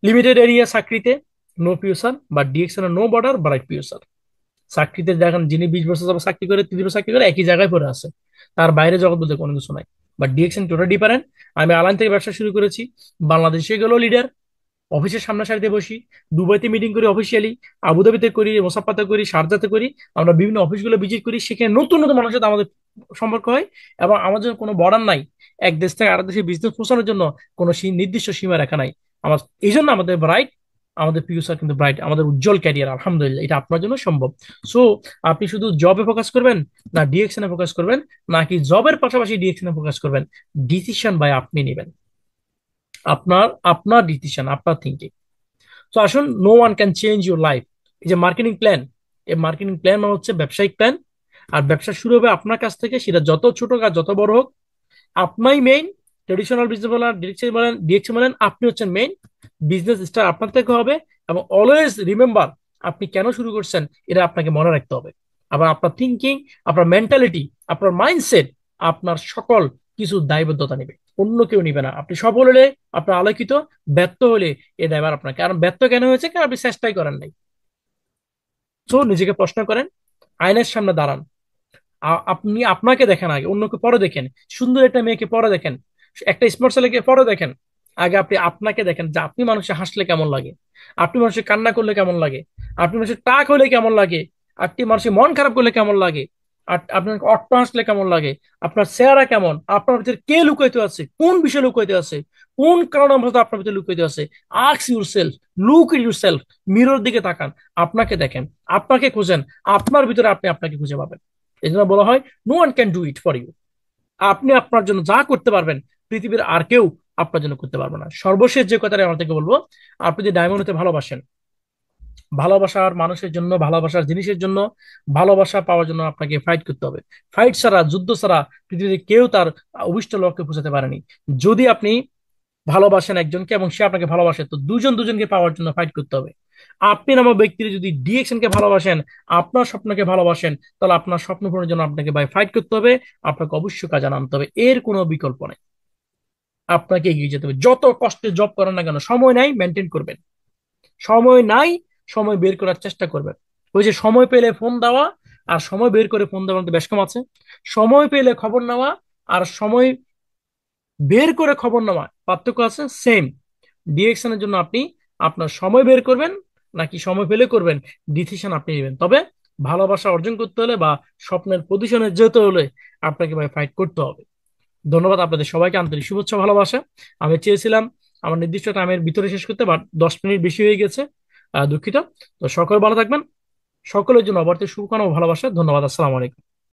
লিমিটেড এরিয়া চাকরিতে, নো পিউসার, বা ডিএকশন নো বর্ডার ব্রাইট পিউসার। চাকরিতে দেখেন যিনি 20 বছর যাবত চাকরি করে, 30 বছর চাকরি করে, একই জায়গায় পড়ে আছে, তার বাইরে জগৎ বলতে কোনো কিছু নাই। But ডিএকশন total different. আমি আলাইন থেকে ব্যবসা শুরু করেছি, বাংলাদেশে গেল লিডার, অফিসের সামনে সারিতে বসি, দুবাইতে মিটিং করি অফিসিয়ালি, আবুধাবিতে করি, মোসাফাতে করি, শারজাতে করি। আমরা বিভিন্ন অফিসগুলো ভিজিট করি, সেখানে নতুন নতুন মানুষের সাথে আমাদের সম্পর্ক হয়। এবং আমাদের জন্য কোনো বর্ডার নাই, এক দেশ থেকে আরেক দেশে বিজনেস পৌঁছানোর জন্য কোনো নির্দিষ্ট সীমা রেখা নাই। আমার এই জন্য আমাদের ব্রাইট, আমাদের ফিউচার কিন্তু ব্রাইট, আমাদের উজ্জ্বল ক্যারিয়ার আলহামদুলিল্লাহ, এটা আপনার জন্য সম্ভব। সো আপনি শুধু জবে ফোকাস করবেন, না ডিএকশনে ফোকাস করবেন, নাকি জবের পাশাপাশি ডিএকশনে ফোকাস করবেন, ডিসিশন ভাই আপনি নেবেন। আপনার আপনার ডিসিশন, আপনার থিঙ্কিং। তো আসুন, no one can change your life. এই যে মার্কেটিং প্ল্যান, এই মার্কেটিং প্ল্যান মানে হচ্ছে ব্যবসায়িক প্ল্যান। আর ব্যবসা শুরু হবে আপনার কাছ থেকে, সেটা যত ছোট কাজ যত বড় হোক, আপনাই মেইন। ট্রেডিশনাল বিজনেস বলেন, ডিরেকশন বলেন, আপনি হচ্ছেন মেইন। বিজনেস স্টার আপনার থেকে হবে। এবং অলওয়েজ রিমেম্বার, আপনি কেন শুরু করছেন এটা আপনাকে মনে রাখতে হবে। আবার আপনার থিঙ্কিং, আপনার মেন্টালিটি, আপনার মাইন্ডসেট, আপনার সকল কিছু দায়বদ্ধতা নেবে, অন্য কেউ নিবে না। আপনি সফল হলে আপনার আলোকিত, ব্যর্থ হলে এ দায়ভার আপনার। কারণ ব্যর্থ কেন হয়েছে? কারণ আপনি চেষ্টাই করেন নাই। তো নিজেকে প্রশ্ন করেন, আয়নার সামনে দাঁড়ান, আপনি আপনাকে দেখেন আগে, অন্যকে পরে দেখেন। সুন্দর একটা মেয়েকে পরে দেখেন, একটা স্মার্ট ছেলেকে পরে দেখেন। আগে আপনি আপনাকে দেখেন, যে আপনি মানুষে হাসলে কেমন লাগে, আপনি মানুষের কান্না করলে কেমন লাগে, আপনি মানুষের টাক হলে কেমন লাগে, আপনি মানুষের মন খারাপ করলে কেমন লাগে, আর আপনার অট্ট হাসলে কেমন লাগে, আপনার চেহারা কেমন, আপনার ভিতরে কে লুকাইতে আছে, কোন বিষয় লুকাইতে আছে, কোন কারণে আপনার ভিতরে লুকাইতে আছে। Ask your self, look your self, mirror দিকে তাকান, আপনাকে দেখেন, আপনাকে খুঁজেন, আপনার ভিতরে আপনি আপনাকে খুঁজে পাবেন। এই জন্য বলা হয় no one can do it for you. আপনি আপনার জন্য যা করতে পারবেন, পৃথিবীর আর কেউ আপনার জন্য করতে পারবো না। সর্বশেষ যে কথাটা আমার থেকে বলবো, আপনি যদি ডায়মন্ড হতে ভালোবাসেন, ভালোবাসার মানুষের জন্য, ভালোবাসার জিনিসের জন্য, ভালোবাসা পাওয়ার জন্য আপনাকে ফাইট করতে হবে। ফাইট ছাড়া, যুদ্ধ ছাড়া পৃথিবীতে কেউ তার অভিষ্ট লক্ষ্যে পৌঁছাতে পারেনি। যদি আপনি ভালোবাসেন একজনকে এবং সে আপনাকে ভালোবাসে, তো দুজন দুজনকে পাওয়ার জন্য ফাইট করতে হবে। আপনি নামক ব্যক্তি যদি ডিএকশনকে ভালোবাসেন, আপনার স্বপ্নকে ভালোবাসেন, তাহলে আপনার স্বপ্ন পূরণের জন্য আপনাকে ভাই ফাইট করতে হবে, আপনাকে অবশ্যই কাজে নামতে হবে, এর কোনো বিকল্প নেই। আপনাকে এগিয়ে যেতে হবে, যত কষ্টে জব করেন না কেন, সময় নাই মেনটেন করবেন, সময় নাই সময় বের করার চেষ্টা করবেন। ওই যে সময় পেলে ফোন দেওয়া আর সময় বের করে ফোন দেওয়ার মধ্যে বেশ কম আছে। সময় পেলে খবর নেওয়া আর সময় বের করে খবর নেওয়া পার্থক্য আছে, সেম। ডিরেকশনের জন্য আপনি আপনার সময় বের করবেন নাকি সময় পেলে করবেন, ডিসিশন আপনি নেবেন। তবে ভালোবাসা অর্জন করতে হলে বা স্বপ্নের পজিশনে যেতে হলে আপনাকে ভাই ফাইট করতে হবে। ধন্যবাদ আপনাদের সবাইকে, আন্তরিক শুভেচ্ছা ভালোবাসা। আমি চেয়েছিলাম আমার নির্দিষ্ট টাইমের ভিতরে শেষ করতে, বাট 10 মিনিট বেশি হয়ে গেছে, দুঃখিত। তো সকলে ভালো থাকবেন, সকলের জন্য অবার্ত শুভকামনা ও ভালোবাসা। ধন্যবাদ, আসসালামু আলাইকুম।